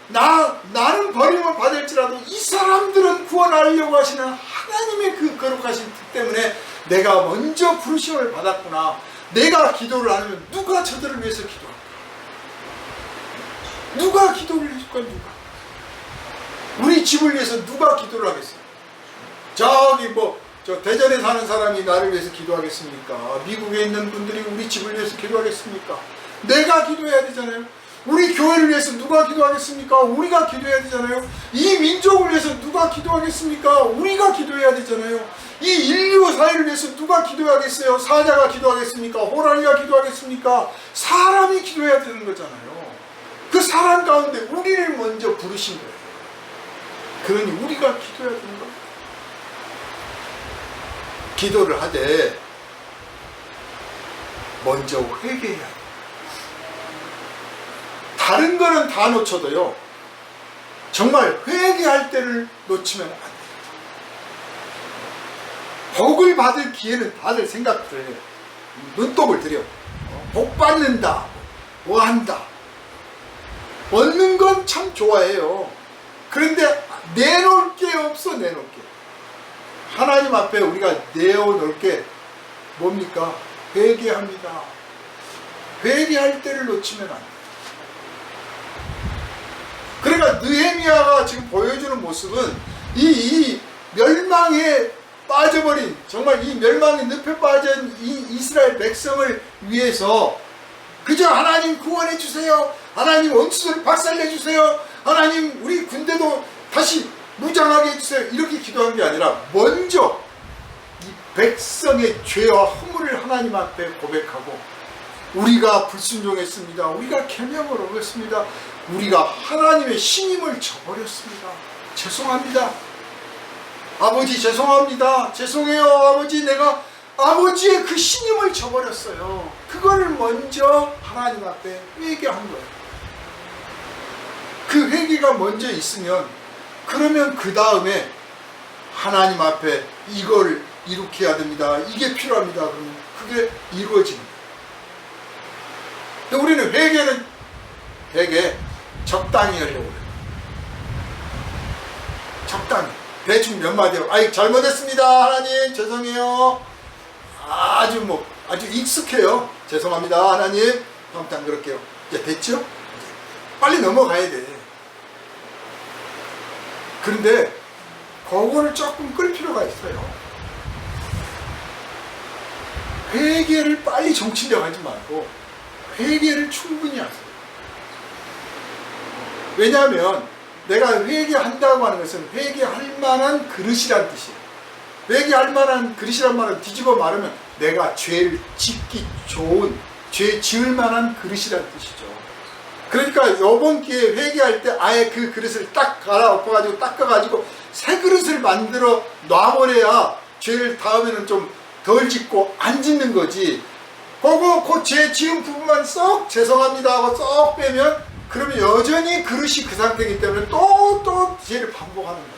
나는 버림을 받을지라도 이 사람들은 구원하려고 하시는 하나님의 그 거룩하신 뜻 때문에 내가 먼저 부르심을 받았구나. 내가 기도를 안 하면 누가 저들을 위해서 기도할까? 누가 기도를 해줄까? 누가? 우리 집을 위해서 누가 기도를 하겠어요? 저기 저 대전에 사는 사람이 나를 위해서 기도하겠습니까? 미국에 있는 분들이 우리 집을 위해서 기도하겠습니까? 내가 기도해야 되잖아요. 우리 교회를 위해서 누가 기도하겠습니까? 우리가 기도해야 되잖아요. 이 민족을 위해서 누가 기도하겠습니까? 우리가 기도해야 되잖아요. 이 인류 사회를 위해서 누가 기도하겠어요? 사자가 기도하겠습니까? 호랑이가 기도하겠습니까? 사람이 기도해야 되는 거잖아요. 그 사람 가운데 우리를 먼저 부르신 거예요. 그러니 우리가 기도해야 되는 거예요. 기도를 하되 먼저 회개해야 돼요. 다른 거는 다 놓쳐도요, 정말 회개할 때를 놓치면 안 돼요. 복을 받을 기회는 다들 생각을 해요. 눈독을 들여. 복 받는다, 뭐 한다. 얻는 건 참 좋아해요. 그런데 내놓을 게 없어. 내놓을 게. 하나님 앞에 우리가 내어놓을 게 뭡니까? 회개합니다. 회개할 때를 놓치면 안 돼요. 그러니까 느헤미야가 지금 보여주는 모습은 이 멸망에 빠져버린, 정말 이 멸망의 늪에 빠진 이 이스라엘 백성을 위해서 그저 하나님 구원해 주세요, 하나님 원수를 박살내 주세요, 하나님 우리 군대도 다시 무장하게 해주세요. 이렇게 기도한 게 아니라 먼저 이 백성의 죄와 허물을 하나님 앞에 고백하고, 우리가 불순종했습니다. 우리가 계명을 어겼습니다. 우리가 하나님의 신임을 저버렸습니다. 죄송합니다. 아버지 죄송합니다. 죄송해요 아버지, 내가 아버지의 그 신임을 저버렸어요. 그거를 먼저 하나님 앞에 회개한 거예요. 그 회개가 먼저 있으면, 그러면 그 다음에 하나님 앞에 이걸 이렇게 해야 됩니다, 이게 필요합니다, 그러면 그게 이루어집니다. 근데 우리는 회개는 되게 적당히 하려고 해요. 적당히 대충 몇 마디 하고, 아이 잘못했습니다 하나님 죄송해요, 아주 익숙해요. 죄송합니다 하나님, 다음부터 그럴게요. 이제 됐죠? 빨리 넘어가야 돼. 그런데 그거를 조금 끌 필요가 있어요. 회개를 빨리 정치려 하지 말고 회개를 충분히 하세요. 왜냐하면 내가 회개한다고 하는 것은 회개할 만한 그릇이란 뜻이에요. 회개할 만한 그릇이란 말은 뒤집어 말하면 내가 죄를 짓기 좋은, 죄 지을 만한 그릇이란 뜻이죠. 그러니까 이번 기회에 회개할 때 아예 그 그릇을 딱 갈아엎어가지고 닦아가지고 새 그릇을 만들어 놔버려야 죄를 다음에는 좀 덜 짓고 안 짓는 거지. 그 죄 지은 부분만 쏙 죄송합니다 하고 쏙 빼면, 그러면 여전히 그릇이 그 상태이기 때문에 또 죄를 반복하는 거예요.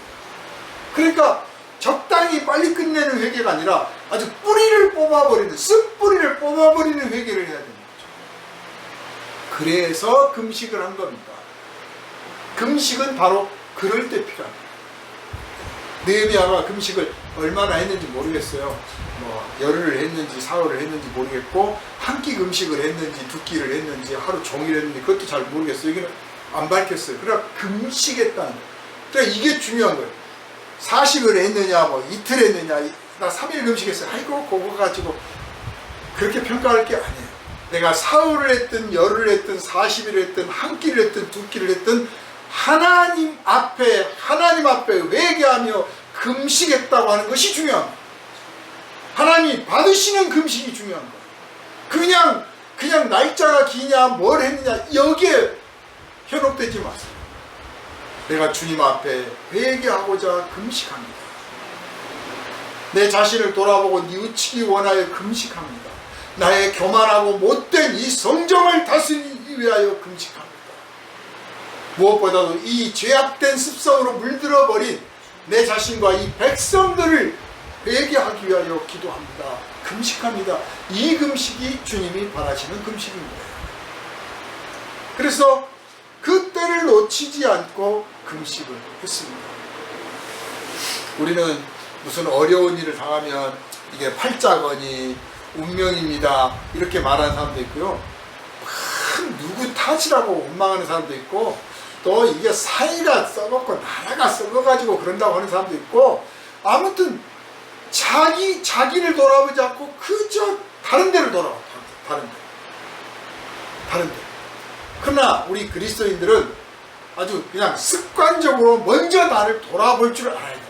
그러니까 적당히 빨리 끝내는 회개가 아니라 아주 뿌리를 뽑아버리는, 쓴뿌리를 뽑아버리는 회개를 해야 되는 거죠. 그래서 금식을 한 겁니다. 금식은 바로 그럴 때 필요합니다. 느헤미야가 금식을 얼마나 했는지 모르겠어요. 열흘을 했는지 사흘을 했는지 모르겠고, 한 끼 금식을 했는지 두 끼를 했는지 하루 종일 했는지 그것도 잘 모르겠어요. 여기는 안 밝혔어요. 그러나 금식했다는 거예요. 그러니까 이게 중요한 거예요. 사식을 했느냐, 이틀 했느냐, 나 3일 금식했어요. 아이고 그거 가지고 그렇게 평가할 게 아니에요. 내가 사흘을 했든 열흘을 했든 40일을 했든 한 끼를 했든 두 끼를 했든 하나님 앞에 회개하며 금식했다고 하는 것이 중요한 거예요. 하나님이 받으시는 금식이 중요한 거예요. 그냥 날짜가 기냐 뭘 했느냐 여기에 현혹되지 마세요. 내가 주님 앞에 회개하고자 금식합니다. 내 자신을 돌아보고 뉘우치기 원하여 금식합니다. 나의 교만하고 못된 이 성정을 다스리기 위하여 금식합니다. 무엇보다도 이 죄악된 습성으로 물들어버린 내 자신과 이 백성들을 회개하기 위하여 기도합니다. 금식합니다. 이 금식이 주님이 바라시는 금식입니다. 그래서 그 때를 놓치지 않고 금식을 했습니다. 우리는 무슨 어려운 일을 당하면 이게 팔자거니 운명입니다 이렇게 말하는 사람도 있고요, 누구 탓이라고 원망하는 사람도 있고, 또 이게 사회가 썩었고 나라가 썩어가지고 그런다고 하는 사람도 있고, 아무튼 자기를 돌아보지 않고 그저 다른 데를 돌아봐. 다른 데. 그러나 우리 그리스도인들은 아주 그냥 습관적으로 먼저 나를 돌아볼 줄 알아야 됩니다.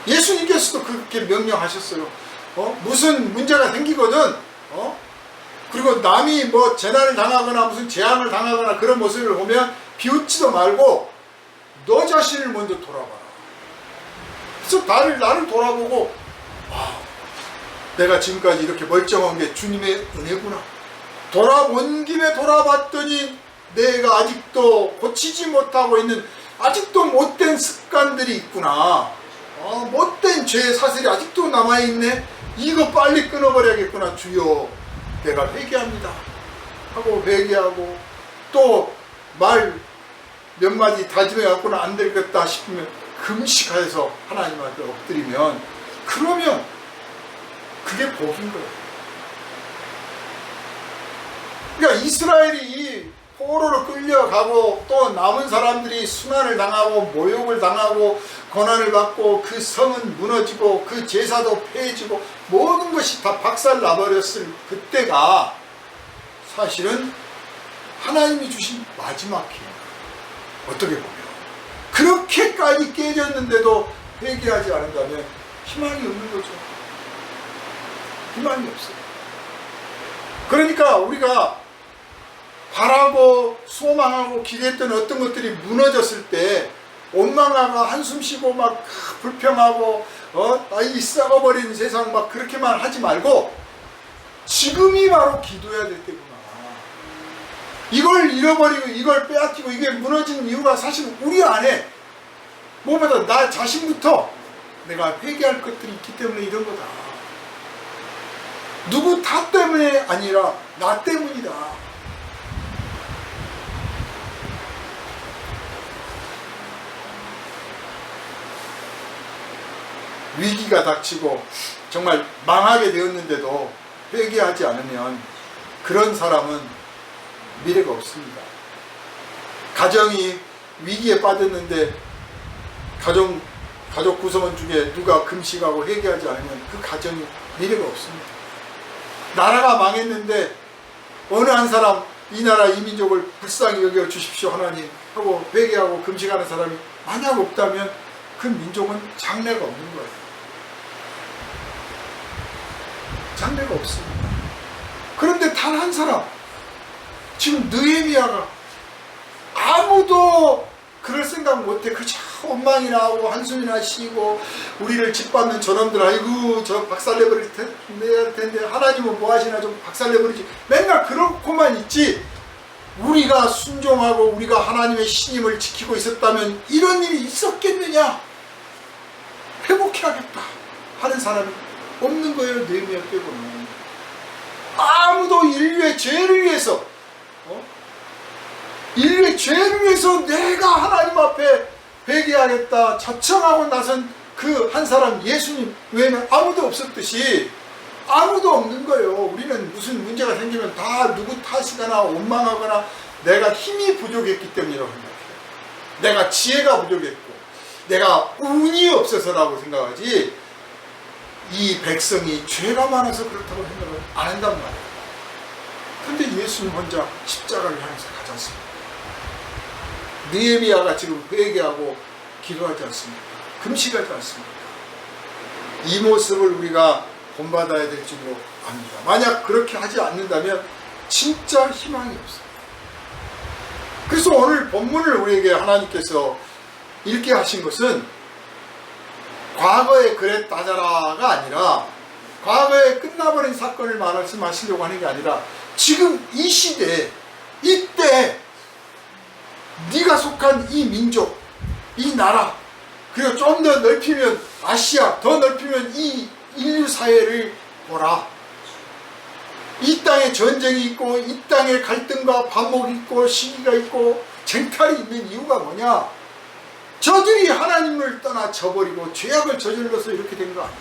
예수님께서도 그렇게 명령하셨어요. 무슨 문제가 생기거든, 그리고 남이 재난을 당하거나 무슨 재앙을 당하거나 그런 모습을 보면 비웃지도 말고 너 자신을 먼저 돌아봐라. 그래서 나를 돌아보고, 내가 지금까지 이렇게 멀쩡한 게 주님의 은혜구나. 돌아본 김에 돌아봤더니 내가 아직도 고치지 못하고 있는 아직도 못된 습관들이 있구나. 못된 죄 사슬이 아직도 남아있네. 이거 빨리 끊어버려야겠구나. 주여 내가 회개합니다 하고 회개하고, 또 말 몇 마디 다짐해 갖고는 안 되겠다 싶으면 금식해서 하나님 앞에 엎드리면, 그러면 그게 복인 거예요. 그러니까 이스라엘이 포로로 끌려가고 또 남은 사람들이 순환을 당하고 모욕을 당하고 고난을 받고 그 성은 무너지고 그 제사도 폐해지고 모든 것이 다 박살나버렸을 그때가 사실은 하나님이 주신 마지막 기회. 어떻게 보면 그렇게까지 빠졌는데도 회개하지 않는다면 희망이 없는 거죠. 희망이 없어요. 그러니까 우리가 바라고 소망하고 기대했던 어떤 것들이 무너졌을 때 원망하고 한숨 쉬고 막 불평하고 이 썩어버린 세상 막 그렇게만 하지 말고 지금이 바로 기도해야 될 때구나. 이걸 잃어버리고 이걸 빼앗기고 이게 무너진 이유가 사실 우리 안에 무엇보다 나 자신부터 내가 회개할 것들이 있기 때문에 이런 거다. 누구 탓 때문에 아니라 나 때문이다. 위기가 닥치고 정말 망하게 되었는데도 회개하지 않으면 그런 사람은 미래가 없습니다. 가정이 위기에 빠졌는데 가족 구성원 중에 누가 금식하고 회개하지 않으면 그 가정이 미래가 없습니다. 나라가 망했는데 어느 한 사람 이 나라 이 민족을 불쌍히 여겨 주십시오 하나님 하고 회개하고 금식하는 사람이 만약 없다면 그 민족은 장래가 없는 거예요. 장래가 없습니다. 그런데 단 한 사람, 지금 느헤미야가 아무도 그럴 생각 못해. 그저 원망이나 하고 한숨이나 쉬고 우리를 짓밟는 저놈들 아이고 저 박살내버릴 텐데 하나님은 뭐 하시나 좀 박살내버리지. 맨날 그렇고만 있지. 우리가 순종하고 우리가 하나님의 신임을 지키고 있었다면 이런 일이 있었겠느냐. 회복해야겠다 하는 사람이 없는 거예요. 느헤미야 빼고는. 아무도 인류의 죄를 위해서 인류의 죄를 위해서 내가 하나님 앞에 회개하겠다 자청하고 나선 그 한 사람 예수님 외에는 아무도 없었듯이 아무도 없는 거예요. 우리는 무슨 문제가 생기면 다 누구 탓이거나 원망하거나 내가 힘이 부족했기 때문이라고 생각해요. 내가 지혜가 부족했고 내가 운이 없어서라고 생각하지 이 백성이 죄가 많아서 그렇다고 생각을 안 한단 말이에요. 근데 예수님 혼자 십자가를 향해서 가지 않습니까? 느헤미야가 지금 회개하고 기도하지 않습니까? 금식하지 않습니까? 이 모습을 우리가 본받아야 될 줄로 압니다. 만약 그렇게 하지 않는다면 진짜 희망이 없어요. 그래서 오늘 본문을 우리에게 하나님께서 읽게 하신 것은 과거에 그랬다자라가 아니라 과거에 끝나버린 사건을 말씀하시려고 하는 게 아니라 지금 이 시대에 이때 네가 속한 이 민족, 이 나라, 그리고 좀 더 넓히면 아시아, 더 넓히면 이 인류 사회를 보라. 이 땅에 전쟁이 있고 이 땅에 갈등과 반목이 있고 시기가 있고 쟁탈이 있는 이유가 뭐냐? 저들이 하나님을 떠나 저버리고 죄악을 저질러서 이렇게 된 거 아니야.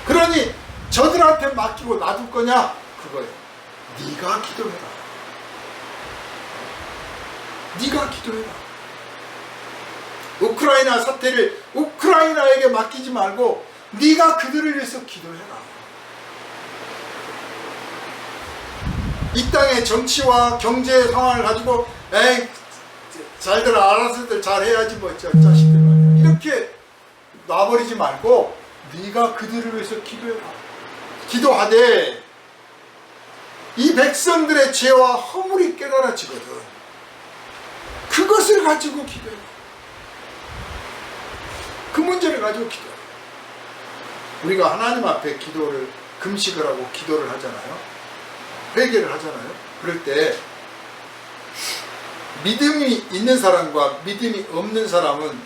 그러니 저들한테 맡기고 놔둘 거냐? 그거예요. 네가 기도해라. 네가 기도해라. 우크라이나 사태를 우크라이나에게 맡기지 말고 네가 그들을 위해서 기도해라. 이 땅의 정치와 경제 상황을 가지고 에이 잘들 알아서들 잘해야지 뭐 자식들 말이야. 이렇게 놔버리지 말고 네가 그들을 위해서 기도해라. 기도하되 이 백성들의 죄와 허물이 깨달아지거든. 그것을 가지고 기도해. 그 문제를 가지고 기도해. 우리가 하나님 앞에 기도를 금식을 하고 기도를 하잖아요. 회개를 하잖아요. 그럴 때 믿음이 있는 사람과 믿음이 없는 사람은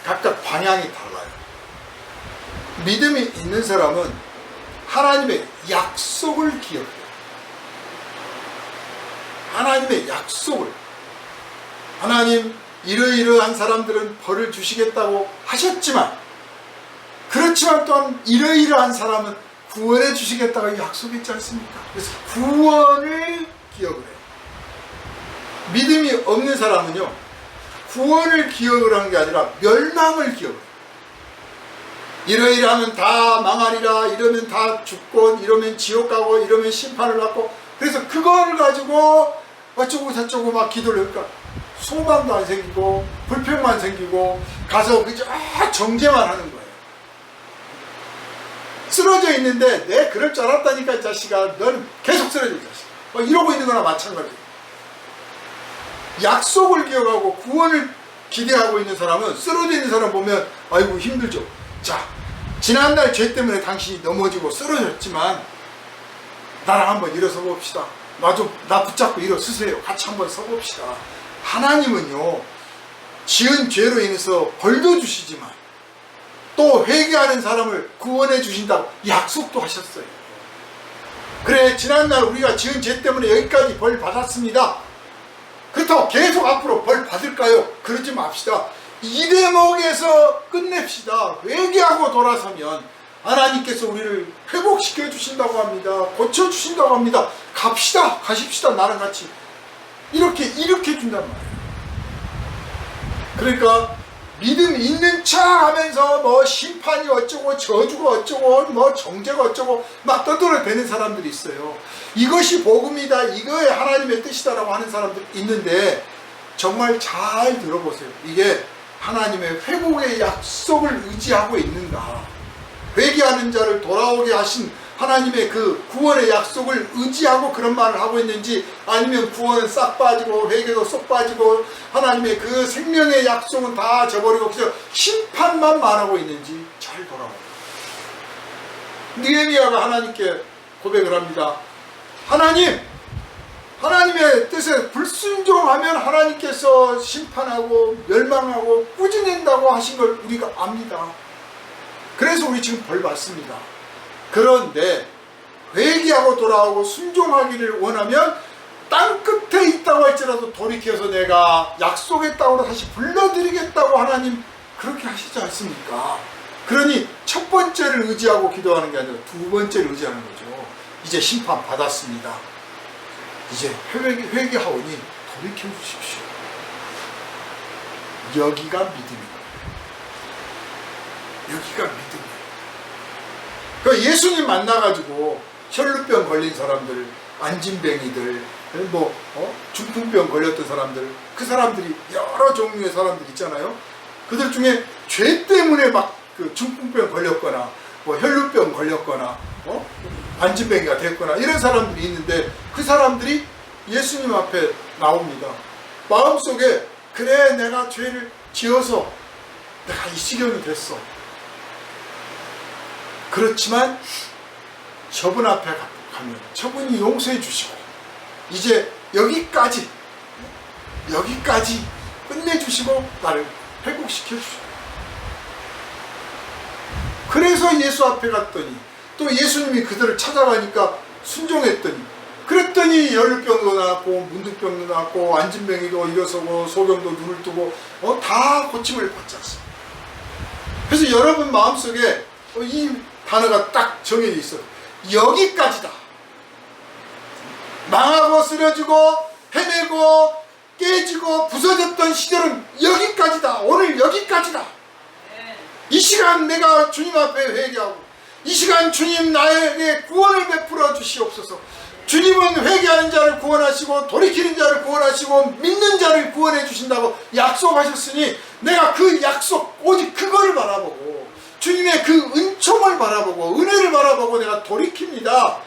각각 방향이 달라요. 믿음이 있는 사람은 하나님의 약속을 기억해요. 하나님의 약속을. 하나님 이러이러한 사람들은 벌을 주시겠다고 하셨지만 그렇지만 또한 이러이러한 사람은 구원해 주시겠다고 약속했지 않습니까? 그래서 구원을 기억을 해요. 믿음이 없는 사람은요 구원을 기억을 하는 게 아니라 멸망을 기억을 해요. 이러이러하면 다 망하리라, 이러면 다 죽고, 이러면 지옥 가고, 이러면 심판을 받고, 그래서 그걸 가지고 어쩌고 저쩌고 막 기도를 할까? 소망도 안 생기고 불평만 생기고 가서 그저 정죄만 하는 거예요. 쓰러져 있는데 내 그럴 줄 알았다니까 이 자식아, 너는 계속 쓰러져 이 자식아, 뭐 이러고 있는 거나 마찬가지예요. 약속을 기억하고 구원을 기대하고 있는 사람은, 쓰러져 있는 사람 보면 아이고 힘들죠. 자, 지난날 죄 때문에 당신이 넘어지고 쓰러졌지만 나랑 한번 일어서 봅시다. 나 붙잡고 일어서세요. 같이 한번 서봅시다. 하나님은요, 지은 죄로 인해서 벌도 주시지만 또 회개하는 사람을 구원해 주신다고 약속도 하셨어요. 그래, 지난날 우리가 지은 죄 때문에 여기까지 벌 받았습니다. 그렇다고 계속 앞으로 벌 받을까요? 그러지 맙시다. 이 대목에서 끝냅시다. 회개하고 돌아서면 하나님께서 우리를 회복시켜 주신다고 합니다. 고쳐 주신다고 합니다. 갑시다, 가십시다, 나랑 같이. 이렇게 일으켜 준단 말이에요. 그러니까 믿음 있는 척 하면서 뭐 심판이 어쩌고 저주가 어쩌고 뭐 정죄가 어쩌고 막 떠들어대는 사람들이 있어요. 이것이 복음이다, 이거에 하나님의 뜻이다라고 하는 사람들이 있는데, 정말 잘 들어보세요. 이게 하나님의 회복의 약속을 의지하고 있는가, 회개하는 자를 돌아오게 하신 하나님의 그 구원의 약속을 의지하고 그런 말을 하고 있는지, 아니면 구원은 싹 빠지고 회개도 쏙 빠지고 하나님의 그 생명의 약속은 다 저버리고 그저 심판만 말하고 있는지 잘 돌아보세요. 느헤미야가 하나님께 고백을 합니다. 하나님의 뜻에 불순종하면 하나님께서 심판하고 멸망하고 꾸짖는다고 하신 걸 우리가 압니다. 그래서 우리 지금 벌 받습니다. 그런데 회개하고 돌아오고 순종하기를 원하면 땅 끝에 있다고 할지라도 돌이켜서 내가 약속했다고 다시 불러드리겠다고 하나님 그렇게 하시지 않습니까? 그러니 첫 번째를 의지하고 기도하는 게 아니라 두 번째를 의지하는 거죠. 이제 심판 받았습니다. 이제 회개하오니 돌이켜 주십시오. 여기가 믿음입니다. 여기가 믿음이에요. 그 예수님 만나가지고 혈루병 걸린 사람들, 안진뱅이들, 중풍병 걸렸던 사람들, 그 사람들이 여러 종류의 사람들 있잖아요. 그들 중에 죄 때문에 막 그 중풍병 걸렸거나 뭐 혈루병 걸렸거나 안진뱅이가 됐거나 이런 사람들이 있는데, 그 사람들이 예수님 앞에 나옵니다. 마음속에 그래, 내가 죄를 지어서 내가 이 지경이 됐어. 그렇지만 저분 앞에 가면 저분이 용서해 주시고 이제 여기까지 끝내주시고 나를 회복시켜 주시고, 그래서 예수 앞에 갔더니 또 예수님이 그들을 찾아가니까 순종했더니, 그랬더니 혈루병도 나았고 문둥병도 나았고 안진뱅이도 일어서고 소경도 눈을 뜨고 다 고침을 받지 않습니다. 그래서 여러분 마음속에 이 단어가 딱 정해져 있어요. 여기까지다. 망하고 쓰러지고 헤매고 깨지고 부서졌던 시절은 여기까지다. 오늘 여기까지다. 이 시간 내가 주님 앞에 회개하고, 이 시간 주님 나에게 구원을 베풀어 주시옵소서. 주님은 회개하는 자를 구원하시고 돌이키는 자를 구원하시고 믿는 자를 구원해 주신다고 약속하셨으니, 내가 그 약속 오직 그거를 바라보고 주님의 그 은총을 바라보고 은혜를 바라보고 내가 돌이킵니다.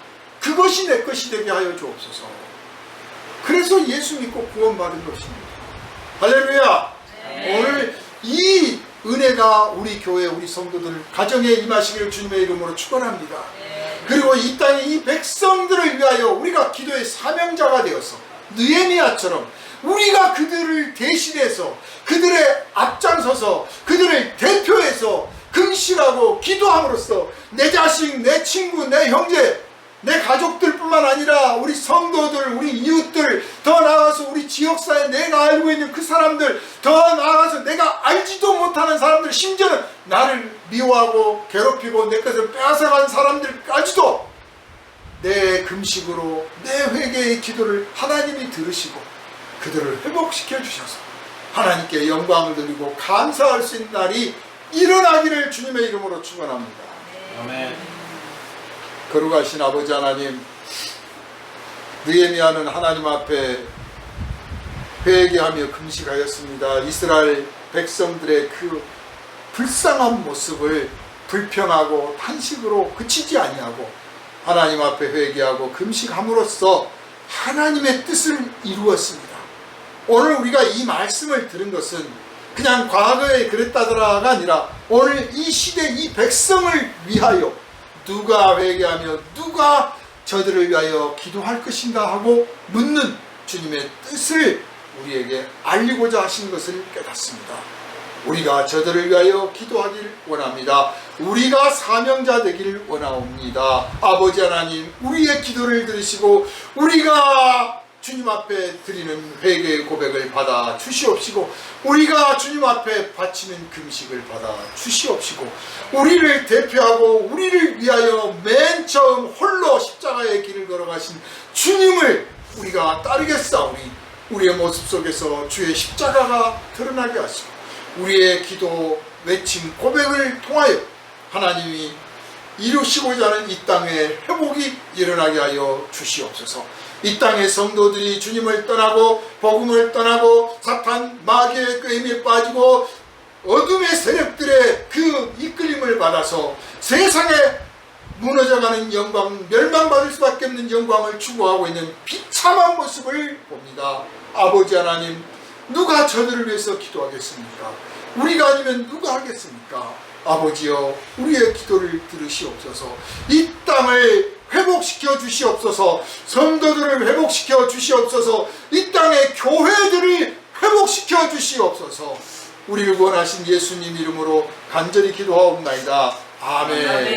그것이 내 것이 되게 하여 주옵소서. 그래서 예수 믿고 구원받은 것입니다. 할렐루야. 네. 오늘 이 은혜가 우리 교회 우리 성도들 가정에 임하시기를 주님의 이름으로 축원합니다. 네. 그리고 이 땅의 이 백성들을 위하여 우리가 기도의 사명자가 되어서 느헤미야처럼 우리가 그들을 대신해서 그들의 앞장서서 그들을 대표해서 금식하고 기도함으로써 내 자식, 내 친구, 내 형제, 내 가족들뿐만 아니라 우리 성도들, 우리 이웃들, 더 나아가서 우리 지역사회 내가 알고 있는 그 사람들, 더 나아가서 내가 알지도 못하는 사람들, 심지어는 나를 미워하고 괴롭히고 내 것을 빼앗아간 사람들까지도 내 금식으로 내 회개의 기도를 하나님이 들으시고 그들을 회복시켜 주셔서 하나님께 영광을 드리고 감사할 수 있는 날이 일어나기를 주님의 이름으로 축원합니다. 아멘. 거룩하신 아버지 하나님, 느헤미야는 하나님 앞에 회개하며 금식하였습니다. 이스라엘 백성들의 그 불쌍한 모습을 불평하고 탄식으로 그치지 아니하고 하나님 앞에 회개하고 금식함으로써 하나님의 뜻을 이루었습니다. 오늘 우리가 이 말씀을 들은 것은 그냥 과거에 그랬다더라가 아니라 오늘 이 시대 이 백성을 위하여 누가 회개하며 누가 저들을 위하여 기도할 것인가 하고 묻는 주님의 뜻을 우리에게 알리고자 하신 것을 깨닫습니다. 우리가 저들을 위하여 기도하길 원합니다. 우리가 사명자 되기를 원하옵니다. 아버지 하나님, 우리의 기도를 들으시고 우리가 주님 앞에 드리는 회개의 고백을 받아 주시옵시고 우리가 주님 앞에 바치는 금식을 받아 주시옵시고 우리를 대표하고 우리를 위하여 맨 처음 홀로 십자가의 길을 걸어가신 주님을 우리가 따르겠사오니 우리의 모습 속에서 주의 십자가가 드러나게 하시고 우리의 기도, 외침, 고백을 통하여 하나님이 이루시고자 하는 이 땅에 회복이 일어나게 하여 주시옵소서. 이 땅의 성도들이 주님을 떠나고 복음을 떠나고 사탄 마귀의 꾀임에 빠지고 어둠의 세력들의 그 이끌림을 받아서 세상에 무너져가는 영광, 멸망받을 수밖에 없는 영광을 추구하고 있는 비참한 모습을 봅니다. 아버지 하나님, 누가 저들을 위해서 기도하겠습니까? 우리가 아니면 누가 하겠습니까? 아버지여, 우리의 기도를 들으시옵소서. 이 땅을 회복시켜 주시옵소서. 성도들을 회복시켜 주시옵소서. 이 땅의 교회들을 회복시켜 주시옵소서. 우리를 구원하신 예수님 이름으로 간절히 기도하옵나이다. 아멘.